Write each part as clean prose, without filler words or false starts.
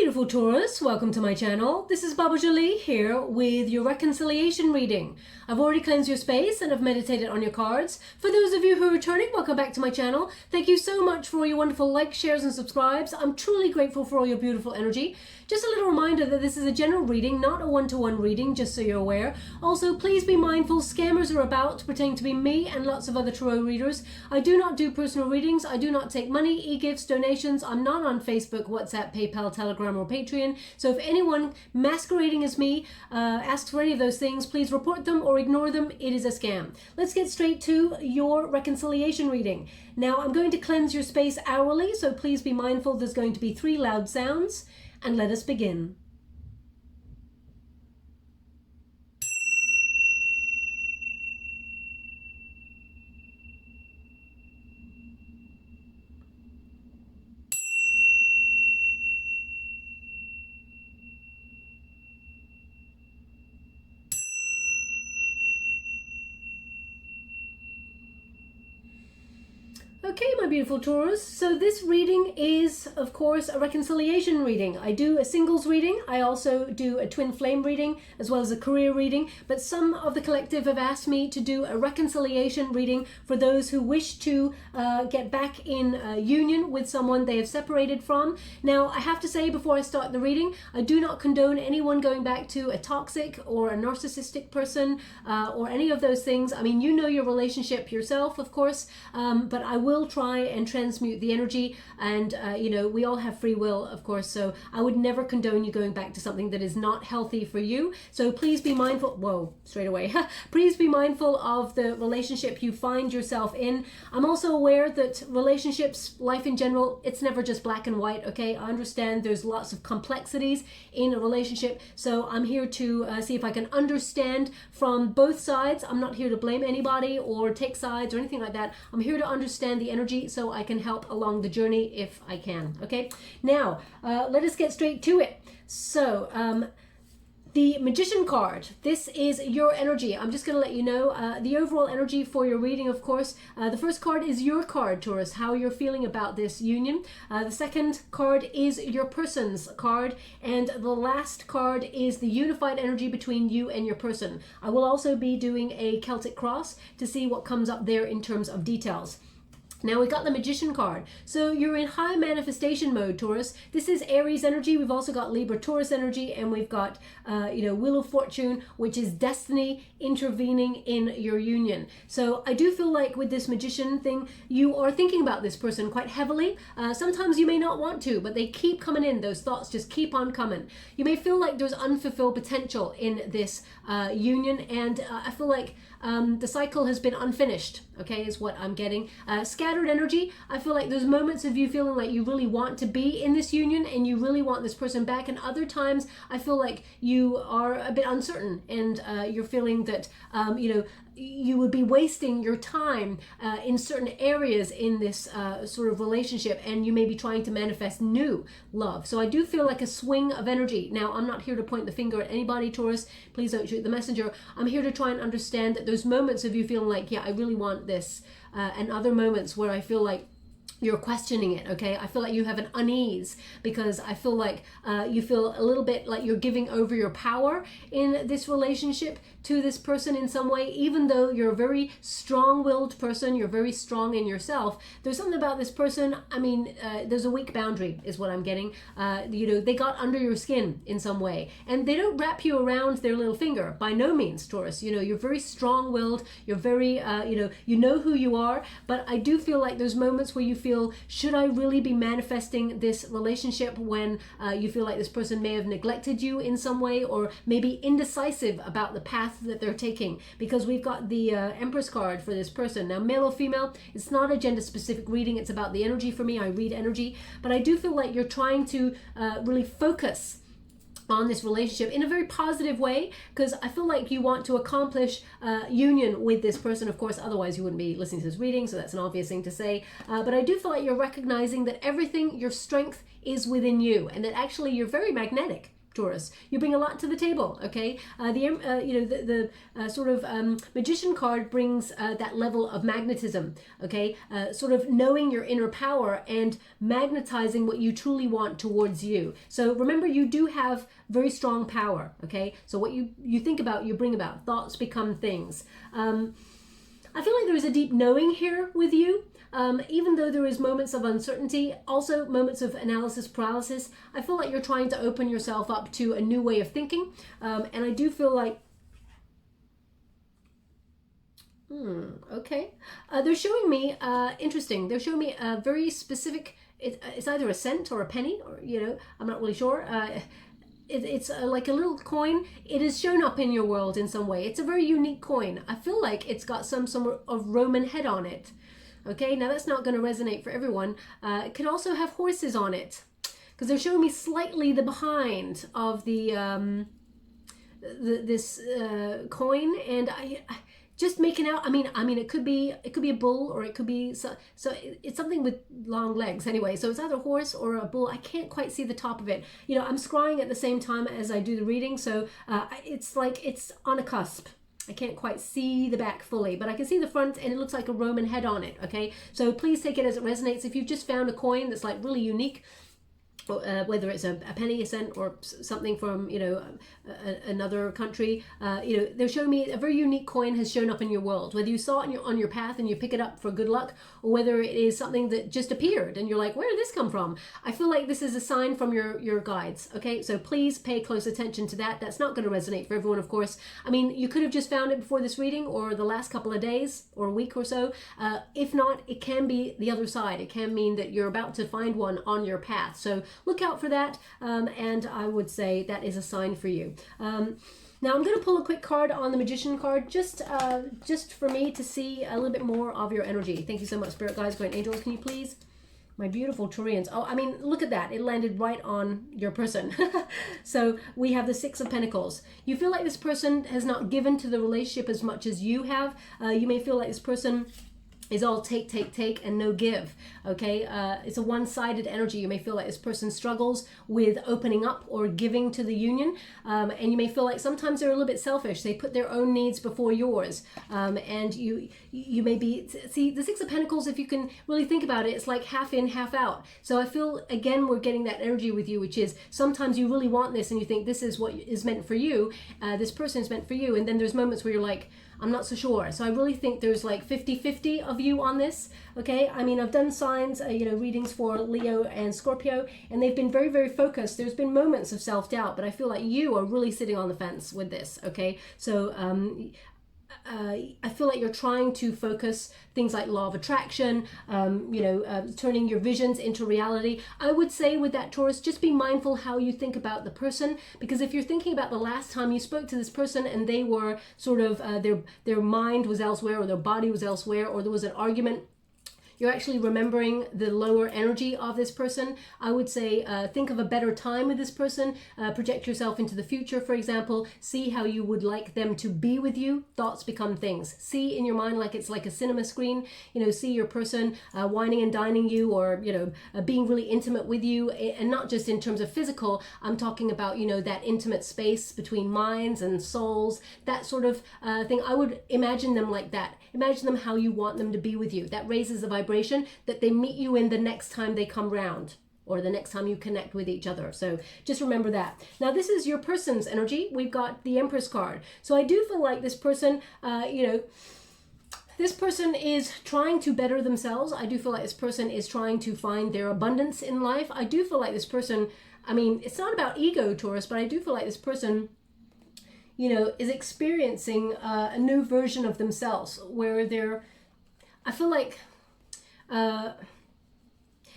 beautiful Taurus, welcome to my channel. This is Baba Jolie here with your reconciliation reading. I've already cleansed your space and I've meditated on your cards. For those of you who are returning, welcome back to my channel. Thank you so much for all your wonderful likes, shares and subscribes. I'm truly grateful for all your beautiful energy. Just a little reminder that this is a general reading, not a one-to-one reading, just so you're aware. Also, please be mindful, scammers are about, pretending to be me and lots of other tarot readers. I do not do personal readings. I do not take money, e-gifts, donations. I'm not on Facebook, WhatsApp, PayPal, Telegram or Patreon. So if anyone masquerading as me asks for any of those things, please report them or ignore them. It is a scam. Let's get straight to your reconciliation reading. Now, I'm going to cleanse your space hourly, so please be mindful there's going to be 3 loud sounds. And let us begin. Okay, my beautiful Taurus, so this reading is, of course, a reconciliation reading. I do a singles reading. I also do a twin flame reading, as well as a career reading. But some of the collective have asked me to do a reconciliation reading for those who wish to get back in union with someone they have separated from. Now, I have to say before I start the reading, I do not condone anyone going back to a toxic or a narcissistic person or any of those things. I mean, you know your relationship yourself, of course, but I will try and transmute the energy, and you know, we all have free will, of course, so I would never condone you going back to something that is not healthy for you. So please be mindful, whoa, straight away, please be mindful of the relationship you find yourself in. I'm also aware that relationships, life in general, it's never just black and white, okay? I understand there's lots of complexities in a relationship, so I'm here to see if I can understand from both sides. I'm not here to blame anybody or take sides or anything like that. I'm here to understand the energy so I can help along the journey if I can. Okay, now let us get straight to it. So the Magician card, this is your energy. I'm just going to let you know the overall energy for your reading, of course. The first card is your card, Taurus, how you're feeling about this union. The second card is your person's card. And the last card is the unified energy between you and your person. I will also be doing a Celtic Cross to see what comes up there in terms of details. Now we got the Magician card. So you're in high manifestation mode, Taurus. This is Aries energy. We've also got Libra Taurus energy, and we've got, you know, Wheel of Fortune, which is destiny intervening in your union. So I do feel like with this Magician thing, you are thinking about this person quite heavily. Sometimes you may not want to, but they keep coming in. Those thoughts just keep on coming. You may feel like there's unfulfilled potential in this union, and I feel like the cycle has been unfinished, okay, is what I'm getting. Scattered energy, I feel like there's moments of you feeling like you really want to be in this union and you really want this person back, and other times I feel like you are a bit uncertain and you're feeling that, you know, you would be wasting your time in certain areas in this sort of relationship, and you may be trying to manifest new love. So I do feel like a swing of energy. Now, I'm not here to point the finger at anybody, Taurus. Please don't shoot the messenger. I'm here to try and understand that there's moments of you feeling like, yeah, I really want this, and other moments where I feel like you're questioning it, okay? I feel like you have an unease because I feel like you feel a little bit like you're giving over your power in this relationship to this person in some way. Even though you're a very strong-willed person, you're very strong in yourself, there's something about this person, I mean, there's a weak boundary is what I'm getting. You know, they got under your skin in some way, and they don't wrap you around their little finger, by no means, Taurus. You know, you're very strong-willed, you're very, you know who you are, but I do feel like there's moments where you feel, should I really be manifesting this relationship when you feel like this person may have neglected you in some way, or maybe indecisive about the path that they're taking, because we've got the Empress card for this person. Now, male or female, it's not a gender specific reading, it's about the energy for me. I read energy, but I do feel like you're trying to really focus on this relationship in a very positive way, because I feel like you want to accomplish union with this person. Of course, otherwise you wouldn't be listening to this reading, so that's an obvious thing to say. But I do feel like you're recognizing that everything, your strength is within you, and that actually you're very magnetic. Taurus. You bring a lot to the table, okay? The sort of Magician card brings that level of magnetism, okay? Sort of knowing your inner power and magnetizing what you truly want towards you. So remember, you do have very strong power, okay? So what you think about, you bring about. Thoughts become things. I feel like there is a deep knowing here with you. Even though there is moments of uncertainty, also moments of analysis paralysis, I feel like you're trying to open yourself up to a new way of thinking. And I do feel like, okay. They're showing me, interesting, they're showing me a very specific, it's either a cent or a penny, or, you know, I'm not really sure. It's like a little coin. It has shown up in your world in some way. It's a very unique coin. I feel like it's got some sort of Roman head on it. Okay, now that's not going to resonate for everyone. It could also have horses on it, because they're showing me slightly the behind of this coin, and I just making out. I mean, it could be a bull, or it could be so it's something with long legs anyway. So it's either a horse or a bull. I can't quite see the top of it. You know, I'm scrying at the same time as I do the reading, so it's like it's on a cusp. I can't quite see the back fully, but I can see the front, and it looks like a Roman head on it, okay? So please take it as it resonates. If you've just found a coin that's like really unique, whether it's a penny, a cent, or something from, you know, another country, you know, they're showing me a very unique coin has shown up in your world. Whether you saw it on your path and you pick it up for good luck, or whether it is something that just appeared and you're like, where did this come from? I feel like this is a sign from your guides, okay? So please pay close attention to that. That's not going to resonate for everyone, of course. I mean, you could have just found it before this reading, or the last couple of days, or a week or so. If not, it can be the other side. It can mean that you're about to find one on your path. So look out for that, and I would say that is a sign for you. Now I'm going to pull a quick card on the Magician card, just for me to see a little bit more of your energy. Thank you so much, Spirit Guides, Great Angels. Can you please? My beautiful Taurians. Oh, I mean, look at that. It landed right on your person. So we have the Six of Pentacles. You feel like this person has not given to the relationship as much as you have. You may feel like this person is all take, and no give, okay? It's a one-sided energy. You may feel like this person struggles with opening up or giving to the union, and you may feel like sometimes they're a little bit selfish. They put their own needs before yours, and you may be, see, the Six of Pentacles, if you can really think about it, it's like half in, half out. So I feel, again, we're getting that energy with you, which is sometimes you really want this and you think this is what is meant for you, this person is meant for you, and then there's moments where you're like, I'm not so sure. So I really think there's like 50-50 of you on this, okay? I mean, I've done signs, you know, readings for Leo and Scorpio, and they've been very, very focused. There's been moments of self-doubt, but I feel like you are really sitting on the fence with this, okay? So I feel like you're trying to focus things like law of attraction, you know, turning your visions into reality. I would say with that, Taurus, just be mindful how you think about the person, because if you're thinking about the last time you spoke to this person and they were sort of, their mind was elsewhere, or their body was elsewhere, or there was an argument, you're actually remembering the lower energy of this person. I would say think of a better time with this person, project yourself into the future, for example, see how you would like them to be with you. Thoughts become things. See in your mind like it's like a cinema screen, you know, see your person wining and dining you, or, you know, being really intimate with you, and not just in terms of physical. I'm talking about, you know, that intimate space between minds and souls, that sort of thing. I would imagine them like that. Imagine them how you want them to be with you. That raises the vibration that they meet you in the next time they come round, or the next time you connect with each other. So just remember that. Now this is your person's energy. We've got the Empress card. So I do feel like this person, you know, this person is trying to better themselves. I do feel like this person is trying to find their abundance in life. I do feel like this person, I mean, it's not about ego, Taurus, but I do feel like this person, you know, is experiencing a new version of themselves, where they're, I feel like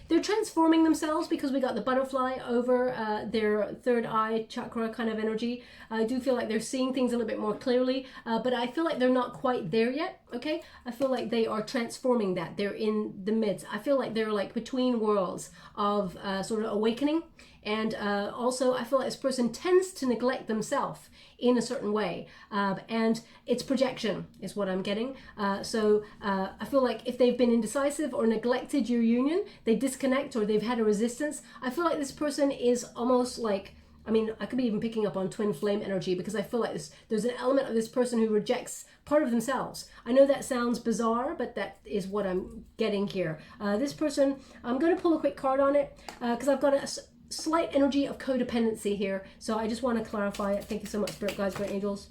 they're transforming themselves, because we got the butterfly over their third eye chakra kind of energy. I do feel like they're seeing things a little bit more clearly, but I feel like they're not quite there yet, okay? I feel like they are transforming that. They're in the midst. I feel like they're like between worlds of sort of awakening. And also, I feel like this person tends to neglect themselves in a certain way, and it's projection is what I'm getting. So I feel like if they've been indecisive or neglected your union, they disconnect, or they've had a resistance. I feel like this person is almost like I mean, I could be even picking up on twin flame energy, because I feel like there's an element of this person who rejects part of themselves. I know that sounds bizarre, but that is what I'm getting here. This person, I'm going to pull a quick card on it because I've got a slight energy of codependency here. So I just want to clarify it. Thank you so much, Spirit Guides, Great Angels.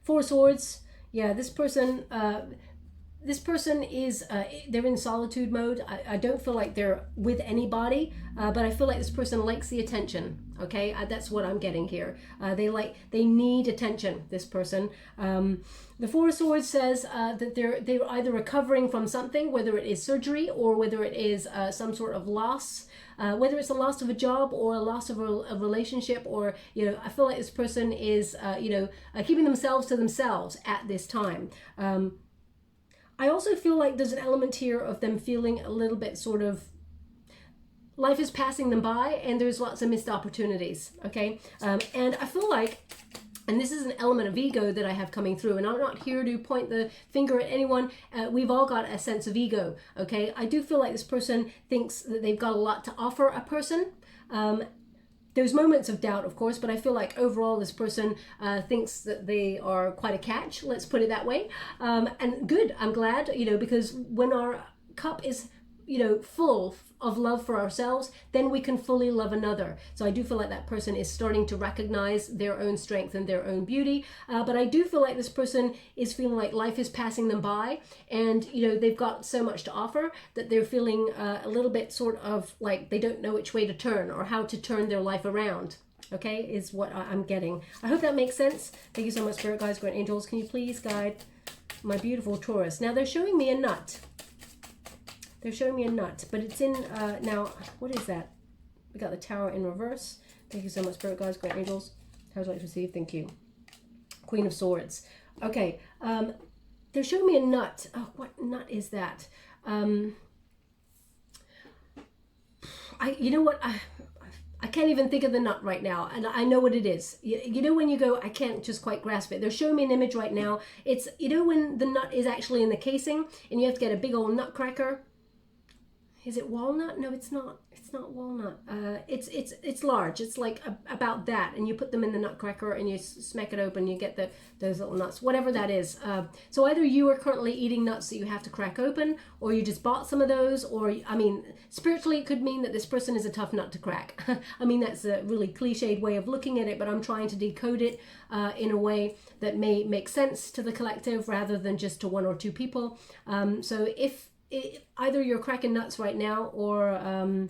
Four of Swords. Yeah, this person is, they're in solitude mode. I don't feel like they're with anybody, but I feel like this person likes the attention. Okay, that's what I'm getting here. They need attention, this person. The Four of Swords says that they're either recovering from something, whether it is surgery or whether it is some sort of loss, whether it's a loss of a job or a loss of a relationship, or, you know, I feel like this person is, keeping themselves to themselves at this time. I also feel like there's an element here of them feeling a little bit sort of, life is passing them by and there's lots of missed opportunities, okay? And I feel like, and this is an element of ego that I have coming through, and I'm not here to point the finger at anyone. We've all got a sense of ego, okay? I do feel like this person thinks that they've got a lot to offer a person. There's moments of doubt, of course, but I feel like overall this person thinks that they are quite a catch, let's put it that way. And good, I'm glad, you know, because when our cup is, you know, full of love for ourselves, then we can fully love another. So I do feel like that person is starting to recognize their own strength and their own beauty. But I do feel like this person is feeling like life is passing them by, and, you know, they've got so much to offer that they're feeling a little bit sort of like they don't know which way to turn or how to turn their life around. Okay, is what I'm getting. I hope that makes sense. Thank you so much, Spirit Guides, Great Angels. Can you please guide my beautiful Taurus? Now they're showing me a nut. They're showing me a nut, but it's in, now, what is that? We got the Tower in reverse. Thank you so much, Spirit Guides, Great Angels. How would you like to receive? Thank you. Queen of Swords. Okay, they're showing me a nut. Oh, what nut is that? You know what? I can't even think of the nut right now, and I know what it is. You know when you go, I can't just quite grasp it. They're showing me an image right now. It's, you know when the nut is actually in the casing, and you have to get a big old nutcracker. Is it walnut? No, it's not. It's not walnut. It's large. It's like about that, and you put them in the nutcracker and you smack it open. You get those little nuts, whatever that is. So either you are currently eating nuts that you have to crack open, or you just bought some of those, or, I mean, spiritually it could mean that this person is a tough nut to crack. I mean, that's a really cliched way of looking at it, but I'm trying to decode it in a way that may make sense to the collective rather than just to one or two people. So if either you're cracking nuts right now, or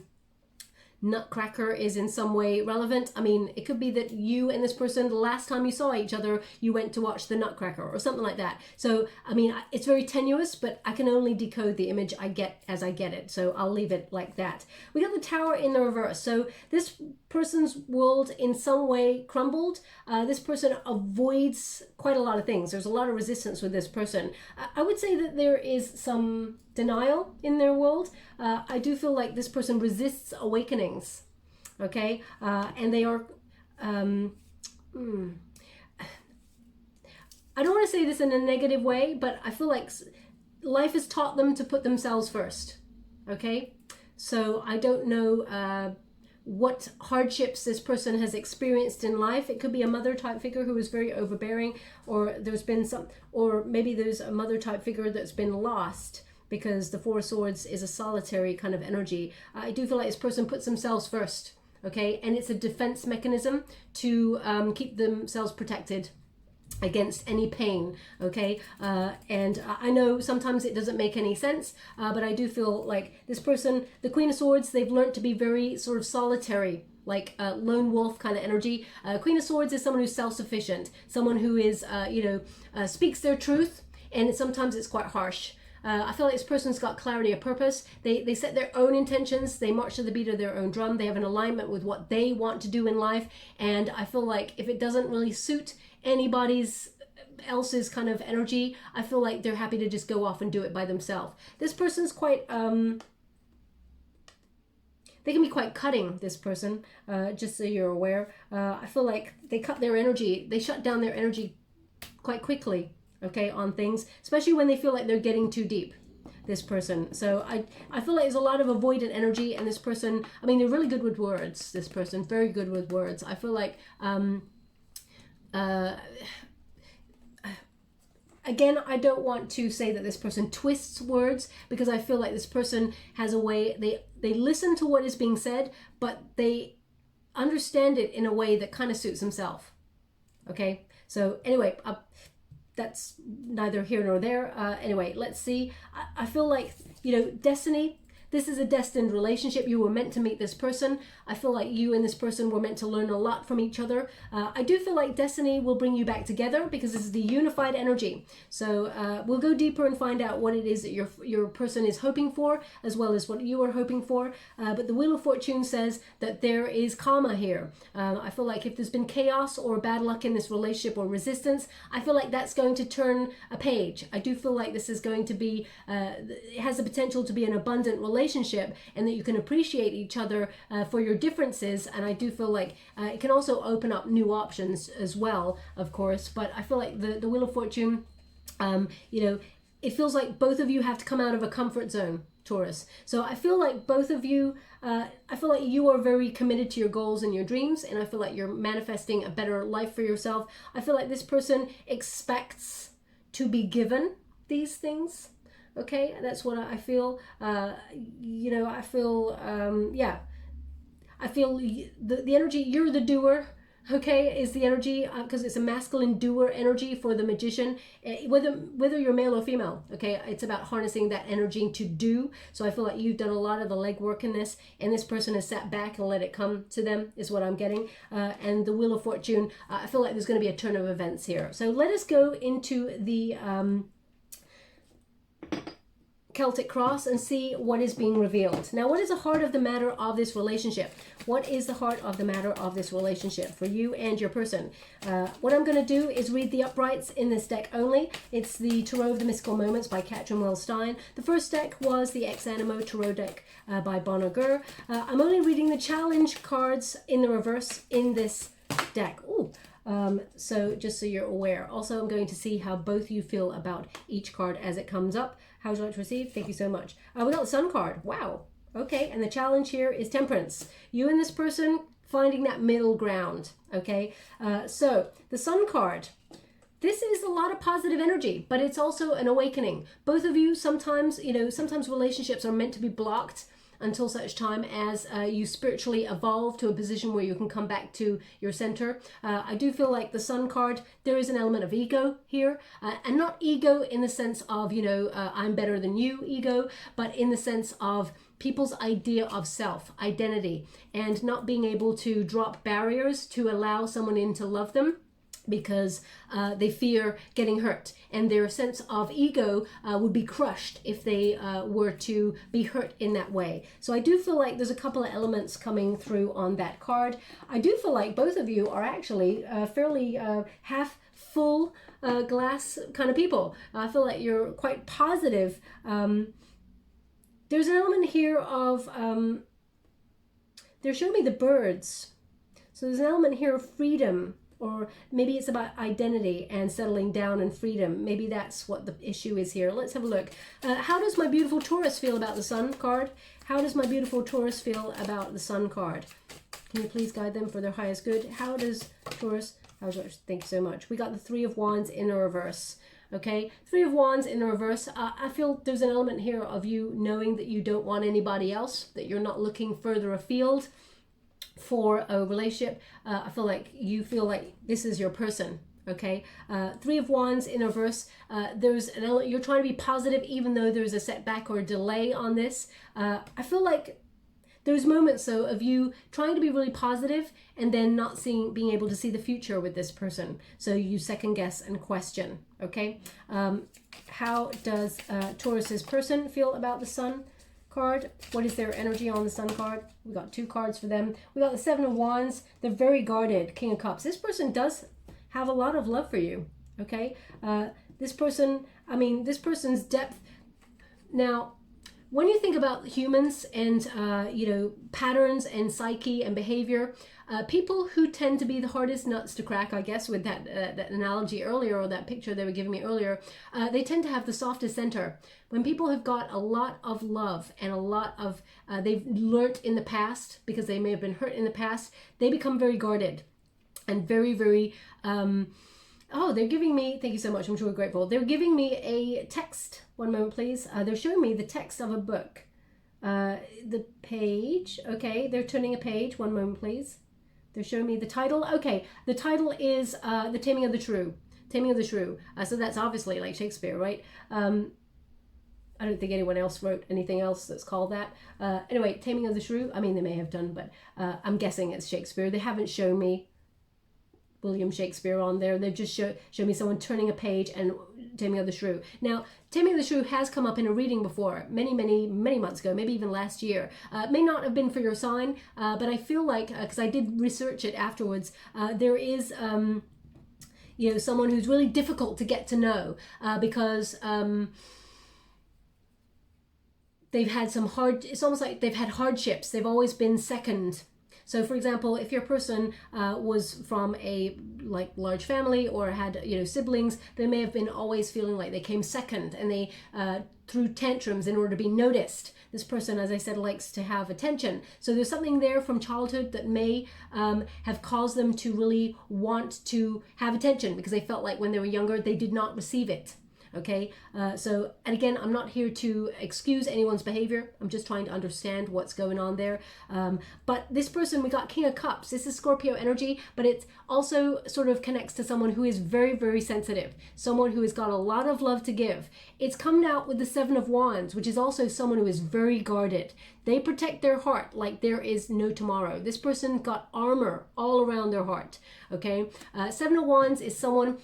nutcracker is in some way relevant. I mean, it could be that you and this person, the last time you saw each other, you went to watch the nutcracker or something like that. So, I mean, it's very tenuous, but I can only decode the image I get as I get it. So I'll leave it like that. We got the Tower in the reverse. So this person's world in some way crumbled. This person avoids quite a lot of things. There's a lot of resistance with this person. I would say that there is some denial in their world. I do feel like this person resists awakenings, okay? And they are, I don't want to say this in a negative way, but I feel like life has taught them to put themselves first, okay? So I don't know what hardships this person has experienced in life. It could be a mother type figure who is very overbearing, or there's been some, or maybe there's a mother type figure that's been lost, because the Four of Swords is a solitary kind of energy. I do feel like this person puts themselves first, okay? And it's a defense mechanism to keep themselves protected against any pain, okay? And I know sometimes it doesn't make any sense, but I do feel like this person, the Queen of Swords, they've learned to be very sort of solitary, like a lone wolf kind of energy. Queen of Swords is someone who's self-sufficient, someone who is, speaks their truth, and sometimes it's quite harsh. I feel like this person's got clarity of purpose. They set their own intentions. They march to the beat of their own drum. They have an alignment with what they want to do in life. And I feel like if it doesn't really suit anybody's else's kind of energy, I feel like they're happy to just go off and do it by themselves. This person's quite, they can be quite cutting, this person, just so you're aware. I feel like they cut their energy. They shut down their energy quite quickly, okay, on things, especially when they feel like they're getting too deep. this person. So I feel like there's a lot of avoidant energy, and this person, I mean, they're really good with words, this person, very good with words. I feel like, again, I don't want to say that this person twists words, because I feel like this person has a way, they listen to what is being said, but they understand it in a way that kind of suits themselves. Okay, so anyway, that's neither here nor there. Anyway, let's see. I feel like, you know, destiny, this is a destined relationship. You were meant to meet this person. I feel like you and this person were meant to learn a lot from each other. I do feel like destiny will bring you back together, because this is the unified energy. So we'll go deeper and find out what it is that your person is hoping for, as well as what you are hoping for. But the Wheel of Fortune says that there is karma here. I feel like if there's been chaos or bad luck in this relationship or resistance, I feel like that's going to turn a page. I do feel like this is going to be, it has the potential to be an abundant relationship, and that you can appreciate each other for your differences. And I do feel like it can also open up new options as well, of course. But I feel like the Wheel of Fortune, you know, it feels like both of you have to come out of a comfort zone, Taurus. So I feel like both of you, I feel like you are very committed to your goals and your dreams, and I feel like you're manifesting a better life for yourself. I feel like this person expects to be given these things. Okay, that's what I feel. You know, I feel, yeah, I feel the energy, you're the doer, okay, is the energy, because it's a masculine doer energy for the magician, whether you're male or female, okay, it's about harnessing that energy to do. So I feel like you've done a lot of the legwork in this, and this person has sat back and let it come to them, is what I'm getting. And the Wheel of Fortune, I feel like there's going to be a turn of events here. So let us go into the Celtic Cross and see what is being revealed. Now, what is the heart of the matter of this relationship? What is the heart of the matter of this relationship for you and your person? What I'm going to do is read the uprights in this deck only. It's the Tarot of the Mystical Moments by CATRIN, WELZ, STEIN. The first deck was the Ex Animo Tarot deck by Bonner. I'm only reading the challenge cards in the reverse in this deck. Ooh. So just so you're aware. Also, I'm going to see how both you feel about each card as it comes up. How would you like to receive? Thank you so much. We got the Sun card. Wow. Okay, and the challenge here is Temperance. You and this person finding that middle ground. Okay, so the Sun card. This is a lot of positive energy, but it's also an awakening. Both of you, sometimes, you know, sometimes relationships are meant to be blocked until such time as you spiritually evolve to a position where you can come back to your center. I do feel like the Sun card, there is an element of ego here, and not ego in the sense of, you know, I'm better than you ego, but in the sense of people's idea of self, identity, and not being able to drop barriers to allow someone in to love them, because they fear getting hurt, and their sense of ego would be crushed if they were to be hurt in that way. So I do feel like there's a couple of elements coming through on that card. I do feel like both of you are actually fairly half full glass kind of people. I feel like you're quite positive. There's an element here of, they're showing me the birds. So there's an element here of freedom, or maybe it's about identity and settling down and freedom. Maybe that's what the issue is here. Let's have a look. How does my beautiful Taurus feel about the Sun card? How does my beautiful Taurus feel about the Sun card? Can you please guide them for their highest good? How does Taurus, thank you so much. We got the Three of Wands in the reverse. Okay, Three of Wands in the reverse. I feel there's an element here of you knowing that you don't want anybody else, that you're not looking further afield for a relationship. I feel like you feel like this is your person. Okay, Three of Wands in reverse. There's an element, you're trying to be positive even though there's a setback or a delay on this. I feel like there's moments though of you trying to be really positive and then not being able to see the future with this person. So you second guess and question. Okay, how does Taurus's person feel about the Sun card? What is their energy on the Sun card? We got two cards for them. We got the Seven of Wands. They're very guarded. King of Cups. This person does have a lot of love for you. Okay, this person, I mean, this person's depth. Now, when you think about humans and, you know, patterns and psyche and behavior, people who tend to be the hardest nuts to crack, I guess, with that, that analogy earlier, or that picture they were giving me earlier, they tend to have the softest center. When people have got a lot of love and a lot of, they've learnt in the past, because they may have been hurt in the past, they become very guarded and very, very, oh, they're giving me, thank you so much, I'm truly grateful. They're giving me a text. One moment, please. They're showing me the text of a book. The page, okay, they're turning a page. One moment, please. They're showing me the title. Okay, the title is The Taming of the Shrew. Taming of the Shrew. So that's obviously like Shakespeare, right? I don't think anyone else wrote anything else that's called that. Anyway, Taming of the Shrew. I mean, they may have done, but I'm guessing it's Shakespeare. They haven't shown me William Shakespeare on there. They've just show me someone turning a page and Taming of the Shrew. Now, Taming of the Shrew has come up in a reading before, many months ago, maybe even last year. It may not have been for your sign, but I feel like, because I did research it afterwards, there is, you know, someone who's really difficult to get to know, because they've had some hard, it's almost like they've had hardships. They've always been second. So, for example, if your person was from a large family or had, you know, siblings, they may have been always feeling like they came second, and they threw tantrums in order to be noticed. This person, as I said, likes to have attention. So there's something there from childhood that may have caused them to really want to have attention, because they felt like when they were younger they did not receive it. Okay, so, and again, I'm not here to excuse anyone's behavior. I'm just trying to understand what's going on there. But this person, we got King of Cups. This is Scorpio energy, but it also sort of connects to someone who is very, very sensitive, someone who has got a lot of love to give. It's coming out with the Seven of Wands, which is also someone who is very guarded. They protect their heart like there is no tomorrow. This person got armor all around their heart. Okay, Seven of Wands is someone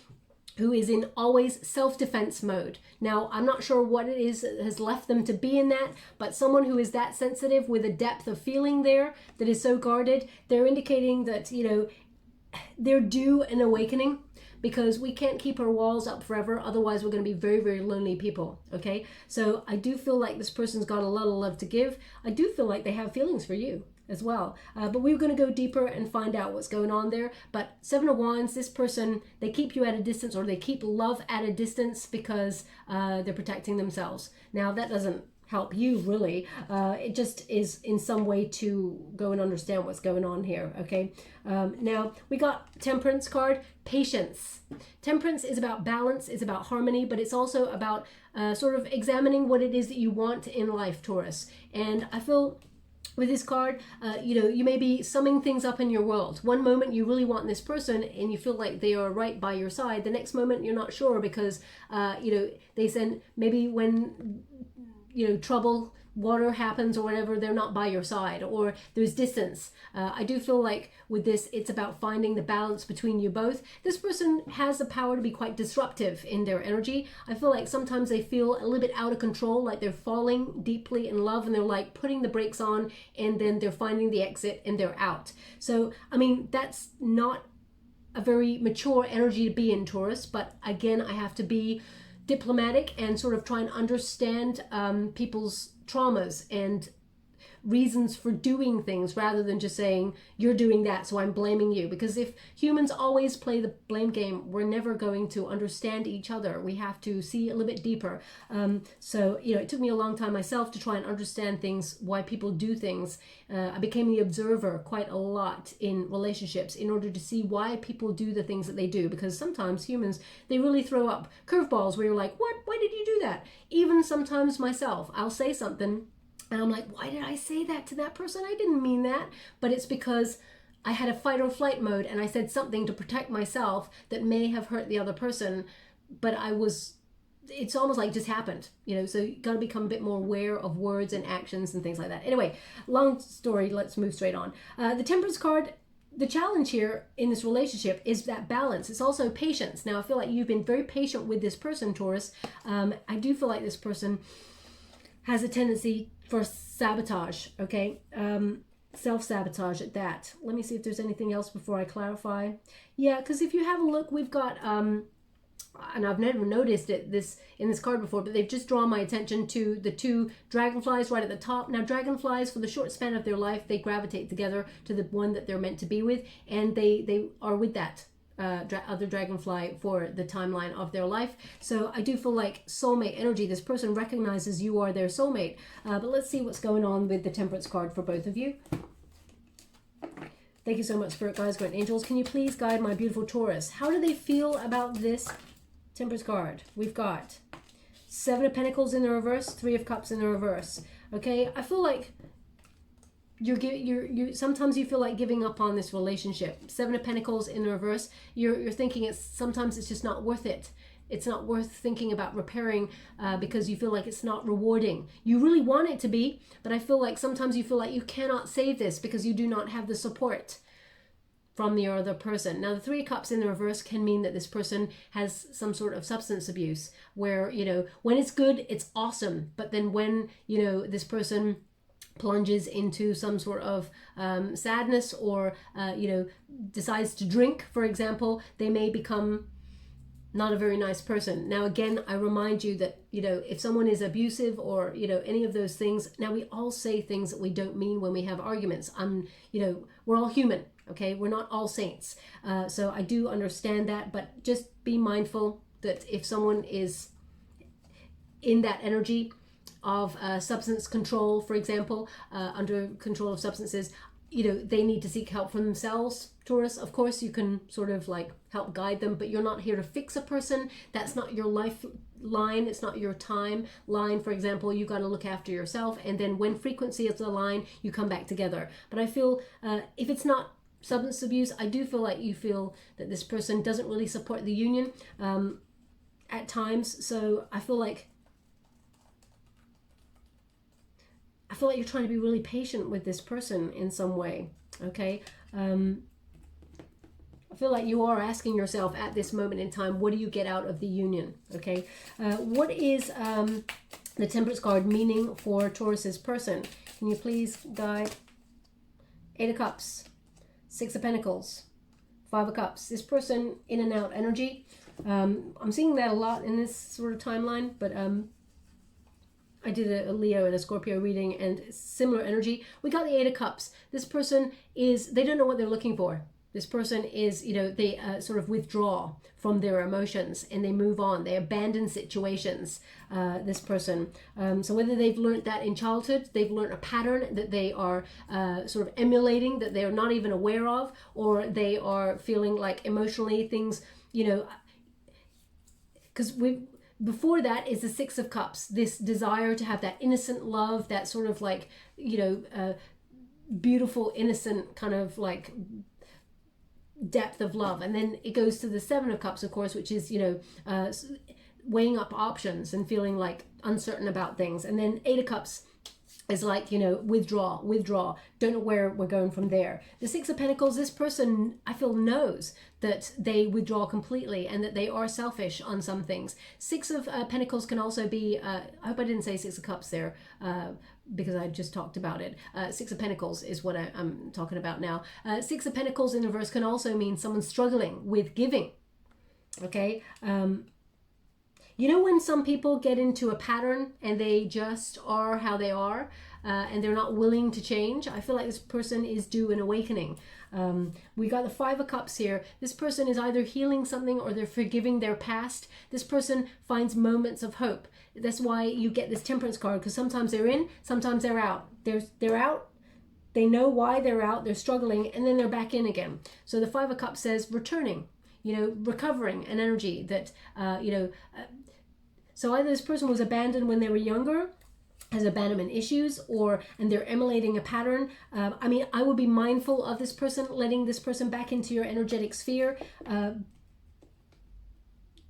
who is in always self-defense mode. Now, I'm not sure what it is that has left them to be in that, but someone who is that sensitive with a depth of feeling there that is so guarded, they're indicating that, you know, they're due an awakening, because we can't keep our walls up forever. Otherwise, we're going to be very, very lonely people. Okay, so I do feel like this person's got a lot of love to give. I do feel like they have feelings for you as well, but we're going to go deeper and find out what's going on there. But Seven of Wands, this person, they keep you at a distance, or they keep love at a distance, because they're protecting themselves. Now, that doesn't help you really. It just is in some way to go and understand what's going on here. Okay, now we got Temperance card. Patience. Temperance is about balance, it's about harmony, but it's also about sort of examining what it is that you want in life, Taurus. And I feel with this card, you know, you may be summing things up in your world. One moment you really want this person and you feel like they are right by your side. The next moment you're not sure, because, you know, they said maybe when, you know, trouble, water happens or whatever, they're not by your side, or there's distance. I do feel like with this, it's about finding the balance between you both. This person has the power to be quite disruptive in their energy. I feel like sometimes they feel a little bit out of control, like they're falling deeply in love and they're like putting the brakes on, and then they're finding the exit and they're out. So, I mean, that's not a very mature energy to be in, Taurus, but again, I have to be diplomatic and sort of try and understand people's traumas and reasons for doing things, rather than just saying you're doing that so I'm blaming you. Because if humans always play the blame game, we're never going to understand each other. We have to see a little bit deeper. So, you know, it took me a long time myself to try and understand things, why people do things. I became the observer quite a lot in relationships in order to see why people do the things that they do. Because sometimes humans, they really throw up curveballs where you're like, what? Why did you do that? Even sometimes myself, I'll say something and I'm like, why did I say that to that person? I didn't mean that. But it's because I had a fight or flight mode and I said something to protect myself that may have hurt the other person. But it's almost like it just happened, you know, so you got to become a bit more aware of words and actions and things like that. Anyway, long story, let's move straight on. The Temperance card, the challenge here in this relationship is that balance. It's also patience. Now, I feel like you've been very patient with this person, Taurus. I do feel like this person has a tendency for sabotage, okay? Self-sabotage at that. Let me see if there's anything else before I clarify. Yeah, because if you have a look, we've got and I've never noticed it in this card before, but they've just drawn my attention to the two dragonflies right at the top. Now, dragonflies, for the short span of their life, they gravitate together to the one that they're meant to be with, and they are with that other dragonfly for the timeline of their life. So I do feel like soulmate energy. This person recognizes you are their soulmate. But let's see what's going on with the Temperance card for both of you. Thank you so much, Spirit Guides, Great Angels. Can you please guide my beautiful Taurus? How do they feel about this Temperance card? We've got Seven of Pentacles in the reverse, Three of Cups in the reverse. Okay, I feel like sometimes you feel like giving up on this relationship. Seven of Pentacles in the reverse. You're thinking sometimes it's just not worth it. It's not worth thinking about repairing because you feel like it's not rewarding. You really want it to be, but I feel like sometimes you feel like you cannot save this because you do not have the support from the other person. Now, the Three of Cups in the reverse can mean that this person has some sort of substance abuse where, you know, when it's good, it's awesome. But then when, you know, this person plunges into some sort of sadness or, you know, decides to drink, for example, they may become not a very nice person. Now, again, I remind you that, you know, if someone is abusive or, you know, any of those things, now we all say things that we don't mean when we have arguments. You know, we're all human, okay? We're not all saints. So I do understand that, but just be mindful that if someone is in that energy of substance control, for example, under control of substances, you know, they need to seek help for themselves, Taurus. Of course, you can sort of like help guide them, but you're not here to fix a person. That's not your lifeline. It's not your timeline. For example, you got to look after yourself. And then when frequency is aligned, you come back together. But I feel if it's not substance abuse, I do feel like you feel that this person doesn't really support the union at times. So I feel like you're trying to be really patient with this person in some way, okay? I feel like you are asking yourself at this moment in time, what do you get out of the union, okay? What is the Temperance card meaning for Taurus's person? Can you please guide? Eight of Cups, Six of Pentacles, Five of Cups. This person in and out energy. I'm seeing that a lot in this sort of timeline, but I did a Leo and a Scorpio reading and similar energy. We got the Eight of Cups. This person they don't know what they're looking for. This person is, you know, they sort of withdraw from their emotions and they move on. They abandon situations, this person. So whether they've learned that in childhood, they've learned a pattern that they are sort of emulating, that they're not even aware of, or they are feeling like emotionally things, you know, because before that is the Six of Cups, this desire to have that innocent love, that sort of like, you know, beautiful, innocent kind of like depth of love. And then it goes to the Seven of Cups, of course, which is, you know, weighing up options and feeling like uncertain about things. And then Eight of Cups is like, you know, withdraw, don't know where we're going from there. The Six of Pentacles, this person, I feel, knows that they withdraw completely and that they are selfish on some things. Six of Pentacles can also be, I hope I didn't say Six of Cups there, because I just talked about it. Six of Pentacles is what I'm talking about now. Six of Pentacles in reverse can also mean someone struggling with giving, okay? You know when some people get into a pattern and they just are how they are and they're not willing to change? I feel like this person is due an awakening. We got the Five of Cups here. This person is either healing something or they're forgiving their past. This person finds moments of hope. That's why you get this Temperance card, because sometimes they're in, sometimes they're out. They're out. They know why they're out. They're struggling, and then they're back in again. So the Five of Cups says returning, you know, recovering an energy that, you know, so either this person was abandoned when they were younger, has abandonment issues, and they're emulating a pattern. I mean, I would be mindful of this person, letting this person back into your energetic sphere,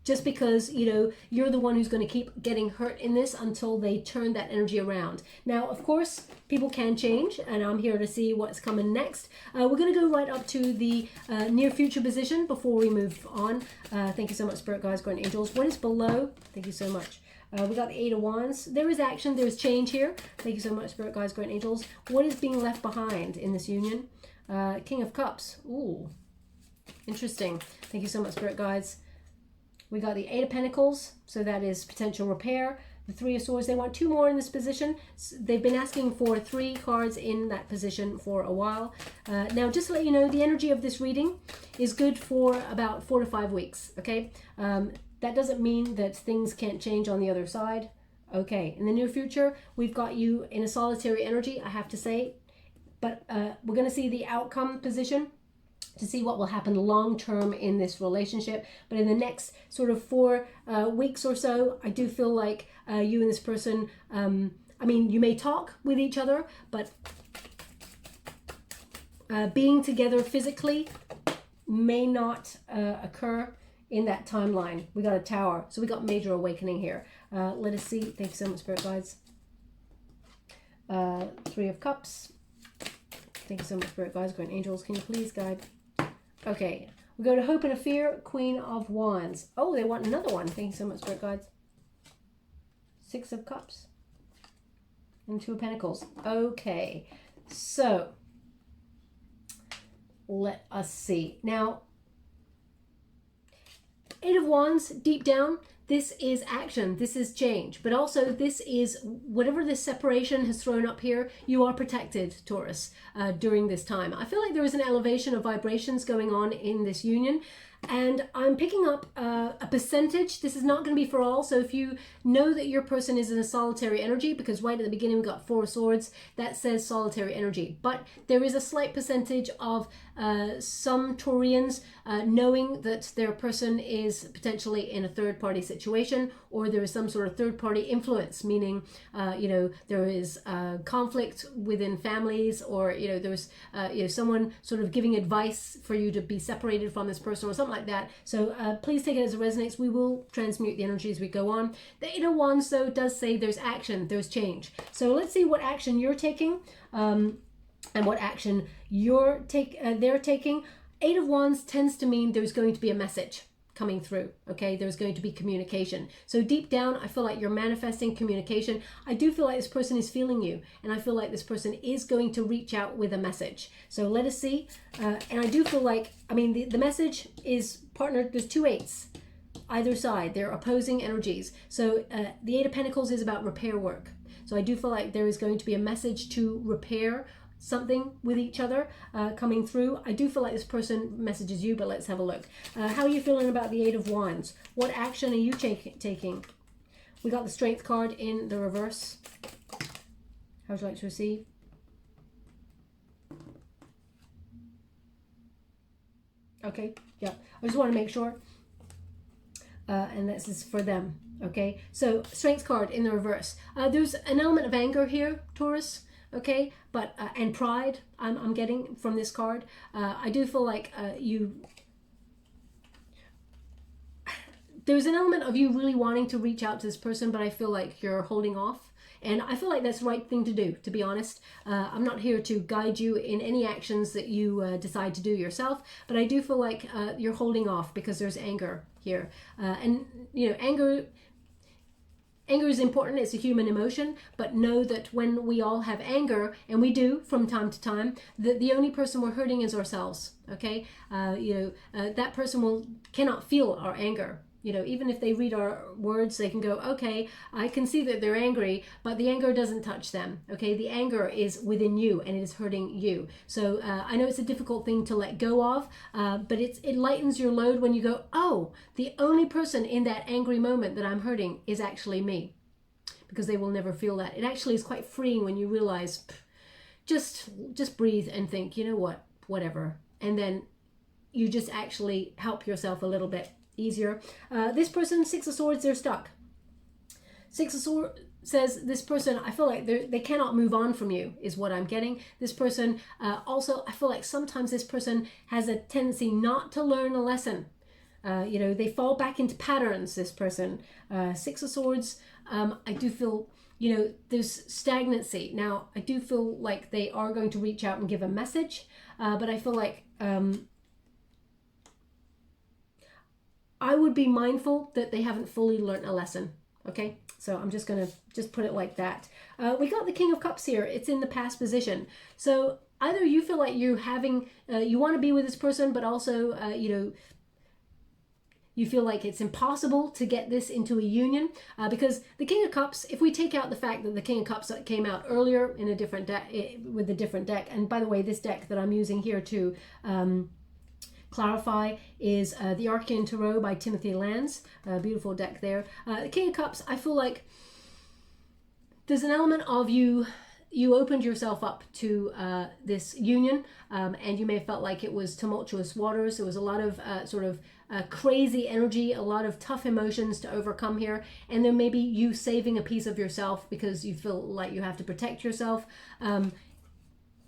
just because, you know, you're the one who's going to keep getting hurt in this until they turn that energy around. Now, of course, people can change, and I'm here to see what's coming next. We're going to go right up to the near future position before we move on. Thank you so much, Spirit Guides, Guardian Angels. What is below? Thank you so much. We got the Eight of Wands. There is action. There is change here. Thank you so much, Spirit Guides, Guardian Angels. What is being left behind in this union? King of Cups. Ooh, interesting. Thank you so much, Spirit Guides. We got the Eight of Pentacles, so that is potential repair. The Three of Swords, they want 2 more in this position. They've been asking for 3 cards in that position for a while. Now, just to let you know, the energy of this reading is good for about 4 to 5 weeks, okay? That doesn't mean that things can't change on the other side. Okay, in the near future, we've got you in a solitary energy, I have to say. But we're going to see the outcome position to see what will happen long term in this relationship. But in the next sort of 4 weeks or so, I do feel like you and this person, I mean, you may talk with each other, but being together physically may not occur in that timeline. We got a Tower, so we got major awakening here. Let us see. Thank you so much, Spirit Guides. 3 of Cups. Thank you so much, Spirit Guides. Great Angels, can you please guide? Okay, we go to Hope and a Fear, Queen of Wands. Oh, they want another one. Thank you so much, Spirit Guides. 6 of Cups and 2 of Pentacles. Okay, so let us see. Now, 8 of Wands, deep down, this is action, this is change, but also this is whatever this separation has thrown up here, you are protected, Taurus, during this time. I feel like there is an elevation of vibrations going on in this union, and I'm picking up a percentage. This is not going to be for all, so if you know that your person is in a solitary energy, because right at the beginning we got 4 of Swords, that says solitary energy, but there is a slight percentage of some Taurians knowing that their person is potentially in a third-party situation, or there is some sort of third-party influence, meaning you know, there is conflict within families, or you know, there's you know, someone sort of giving advice for you to be separated from this person or something like that. So please take it as it resonates. We will transmute the energy as we go on. The 8 of Wands, though, does say there's action, there's change. So let's see what action you're taking and what action they're taking. 8 of Wands tends to mean there's going to be a message coming through, okay? There's going to be communication. So deep down, I feel like you're manifesting communication. I do feel like this person is feeling you, and I feel like this person is going to reach out with a message. So let us see. And I do feel like, I mean, the message is partnered. There's 2 8s either side. They're opposing energies. So the 8 of Pentacles is about repair work. So I do feel like there is going to be a message to repair something with each other coming through. I do feel like this person messages you, but let's have a look. How are you feeling about the 8 of Wands? What action are you taking? We got the Strength card in the reverse. How would you like to receive? Okay, yeah. I just want to make sure. And this is for them. Okay, so Strength card in the reverse. There's an element of anger here, Taurus. Okay, but and pride I'm getting from this card. I do feel like there's an element of you really wanting to reach out to this person, but I feel like you're holding off, and I feel like that's the right thing to do, to be honest. I'm not here to guide you in any actions that you decide to do yourself, but I do feel like you're holding off because there's anger here, and you know, anger is important. It's a human emotion, but know that when we all have anger, and we do from time to time, that the only person we're hurting is ourselves. Okay, you know, that person cannot feel our anger. You know, even if they read our words, they can go, okay, I can see that they're angry, but the anger doesn't touch them. Okay, the anger is within you and it is hurting you. So I know it's a difficult thing to let go of, but it lightens your load when you go, oh, the only person in that angry moment that I'm hurting is actually me, because they will never feel that. It actually is quite freeing when you realize, just breathe and think, you know what, whatever, and then you just actually help yourself a little bit easier. This person, 6 of Swords, they're stuck. 6 of Swords says this person, I feel like they cannot move on from you, is what I'm getting. This person, also, I feel like sometimes this person has a tendency not to learn a lesson. You know, they fall back into patterns, this person. 6 of Swords, I do feel, you know, there's stagnancy. Now, I do feel like they are going to reach out and give a message, but I feel like I would be mindful that they haven't fully learned a lesson. Okay, so I'm just gonna put it like that. We got the King of Cups here. It's in the past position. So either you feel like you're having, you want to be with this person, but also, you know, you feel like it's impossible to get this into a union, because the King of Cups, if we take out the fact that the King of Cups came out earlier in a different deck, with a different deck, and by the way, this deck that I'm using here to clarify is the ARCHEON Tarot by Timothy LANTZ, a beautiful deck there. The King of Cups, I feel like there's an element of you opened yourself up to this union, and you may have felt like it was tumultuous waters. There was a lot of sort of crazy energy, a lot of tough emotions to overcome here, and there may be you saving a piece of yourself because you feel like you have to protect yourself,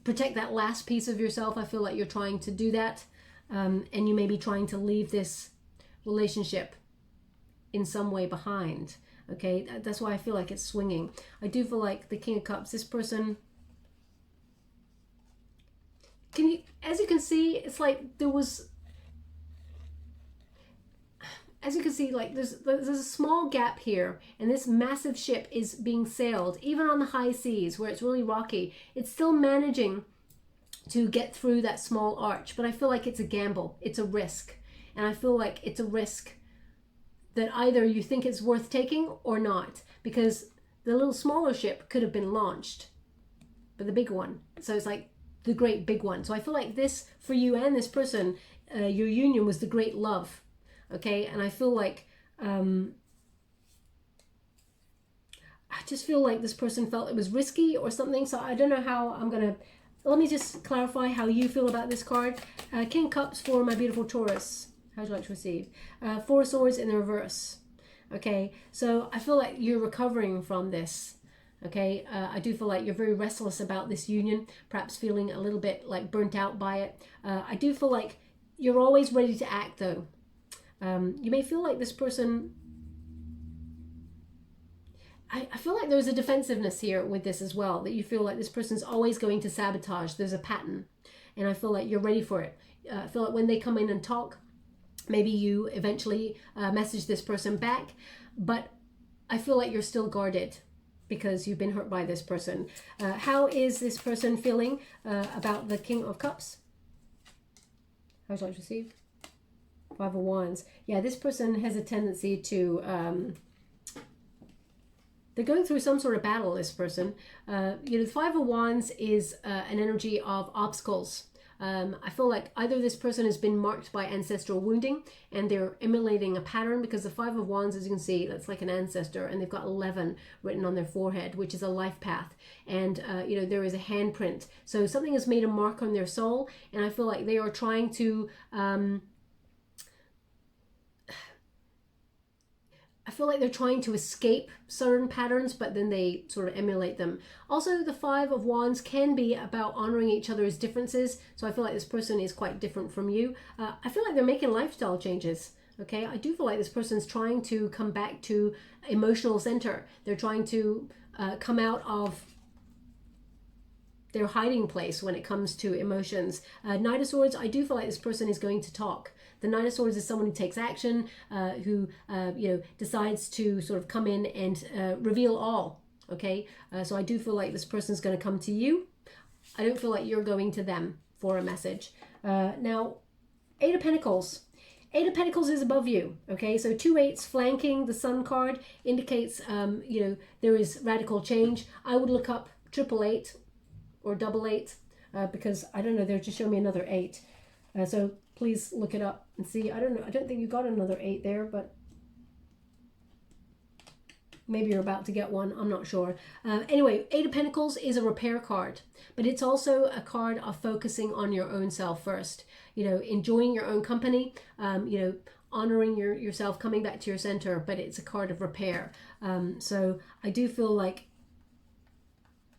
protect that last piece of yourself. I feel like you're trying to do that, and you may be trying to leave this relationship in some way behind. Okay, that's why I feel like it's swinging. I do feel like the King of Cups, this person, as you can see, it's like there was, as you can see, like there's a small gap here, and this massive ship is being sailed, even on the high seas where it's really rocky. It's still managing to get through that small arch, but I feel like it's a gamble, it's a risk, and I feel like it's a risk that either you think it's worth taking or not, because the little smaller ship could have been launched, but the big one, so it's like the great big one. So I feel like this, for you and this person, your union was the great love, okay? And I feel like, I just feel like this person felt it was risky or something, so I don't know how I'm gonna, let me just clarify how you feel about this card. King of Cups for my beautiful Taurus. How would you like to receive? Four of Swords in the reverse. Okay, so I feel like you're recovering from this. Okay, I do feel like you're very restless about this union, perhaps feeling a little bit like burnt out by it. I do feel like you're always ready to act though. You may feel like this person, I feel like there's a defensiveness here with this as well, that you feel like this person's always going to sabotage. There's a pattern, and I feel like you're ready for it. I feel like when they come in and talk, maybe you eventually message this person back, but I feel like you're still guarded because you've been hurt by this person. How is this person feeling about the King of Cups? How would you like to receive? Five of Wands. Yeah, this person has a tendency to, they're going through some sort of battle, this person. The Five of Wands is an energy of obstacles. I feel like either this person has been marked by ancestral wounding and they're emulating a pattern, because the Five of Wands, as you can see, that's like an ancestor, and they've got 11 written on their forehead, which is a life path. And, there is a handprint. So something has made a mark on their soul, and I feel like they are trying to, I feel like they're trying to escape certain patterns, but then they sort of emulate them. Also, the Five of Wands can be about honoring each other's differences. So I feel like this person is quite different from you. I feel like they're making lifestyle changes. Okay, I do feel like this person's trying to come back to emotional center. They're trying to come out of their hiding place when it comes to emotions. Knight of Swords, I do feel like this person is going to talk. The Knight of Swords is someone who takes action, who decides to sort of come in and reveal all. Okay, so I do feel like this person's going to come to you. I don't feel like you're going to them for a message. Now, Eight of Pentacles. Eight of Pentacles is above you. Okay, so 2 8s flanking the Sun card indicates there is radical change. I would look up 888 or 88 because I don't know. They're just showing me another 8. So please look it up and see. I don't know. I don't think you got another 8 there, but maybe you're about to get one. I'm not sure. Anyway, Eight of Pentacles is a repair card, but it's also a card of focusing on your own self first. Enjoying your own company, honoring yourself, coming back to your center, but it's a card of repair. So I do feel like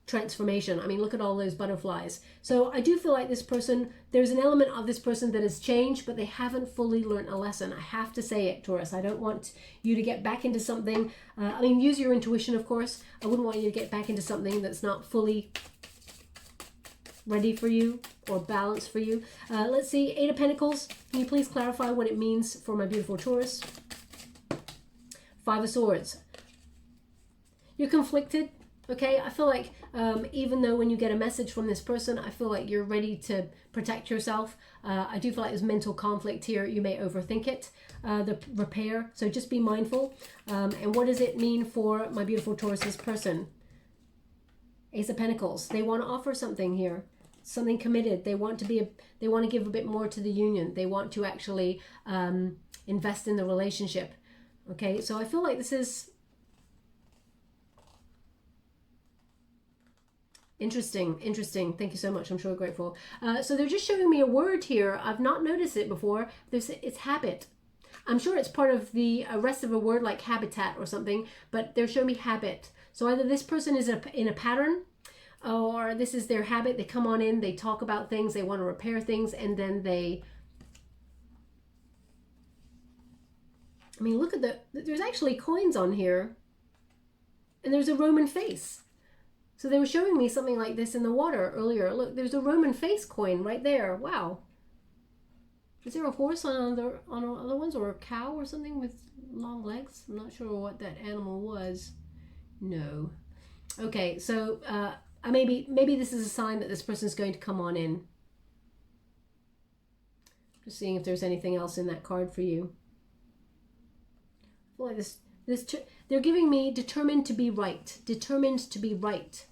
transformation. I mean, look at all those butterflies. So I do feel like this person, there's an element of this person that has changed, but they haven't fully learned a lesson. I have to say it, Taurus. I don't want you to get back into something. Use your intuition, of course. I wouldn't want you to get back into something that's not fully ready for you or balanced for you. Let's see, Eight of Pentacles. Can you please clarify what it means for my beautiful Taurus? Five of Swords. You're conflicted. Okay, I feel like even though when you get a message from this person, I feel like you're ready to protect yourself. I do feel like there's mental conflict here. You may overthink it, the repair. So just be mindful. And what does it mean for my beautiful Taurus's person? Ace of Pentacles. They want to offer something here, something committed. They want to be, they want to give a bit more to the union. They want to actually invest in the relationship. Okay, so I feel like this is interesting. Thank you so much. I'm sure grateful. So they're just showing me a word here. I've not noticed it before. It's habit. I'm sure it's part of the rest of a word like habitat or something, but they're showing me habit. So either this person is in a pattern, or this is their habit. They come on in, they talk about things, they want to repair things, and then they... I mean, look at there's actually coins on here, and there's a Roman face. So they were showing me something like this in the water earlier. Look, there's a Roman face coin right there. Wow. Is there a horse on other ones, or a cow or something with long legs? I'm not sure what that animal was. No. Okay, so maybe this is a sign that this person is going to come on in. Just seeing if there's anything else in that card for you. I feel like they're giving me determined to be right. Determined to be right.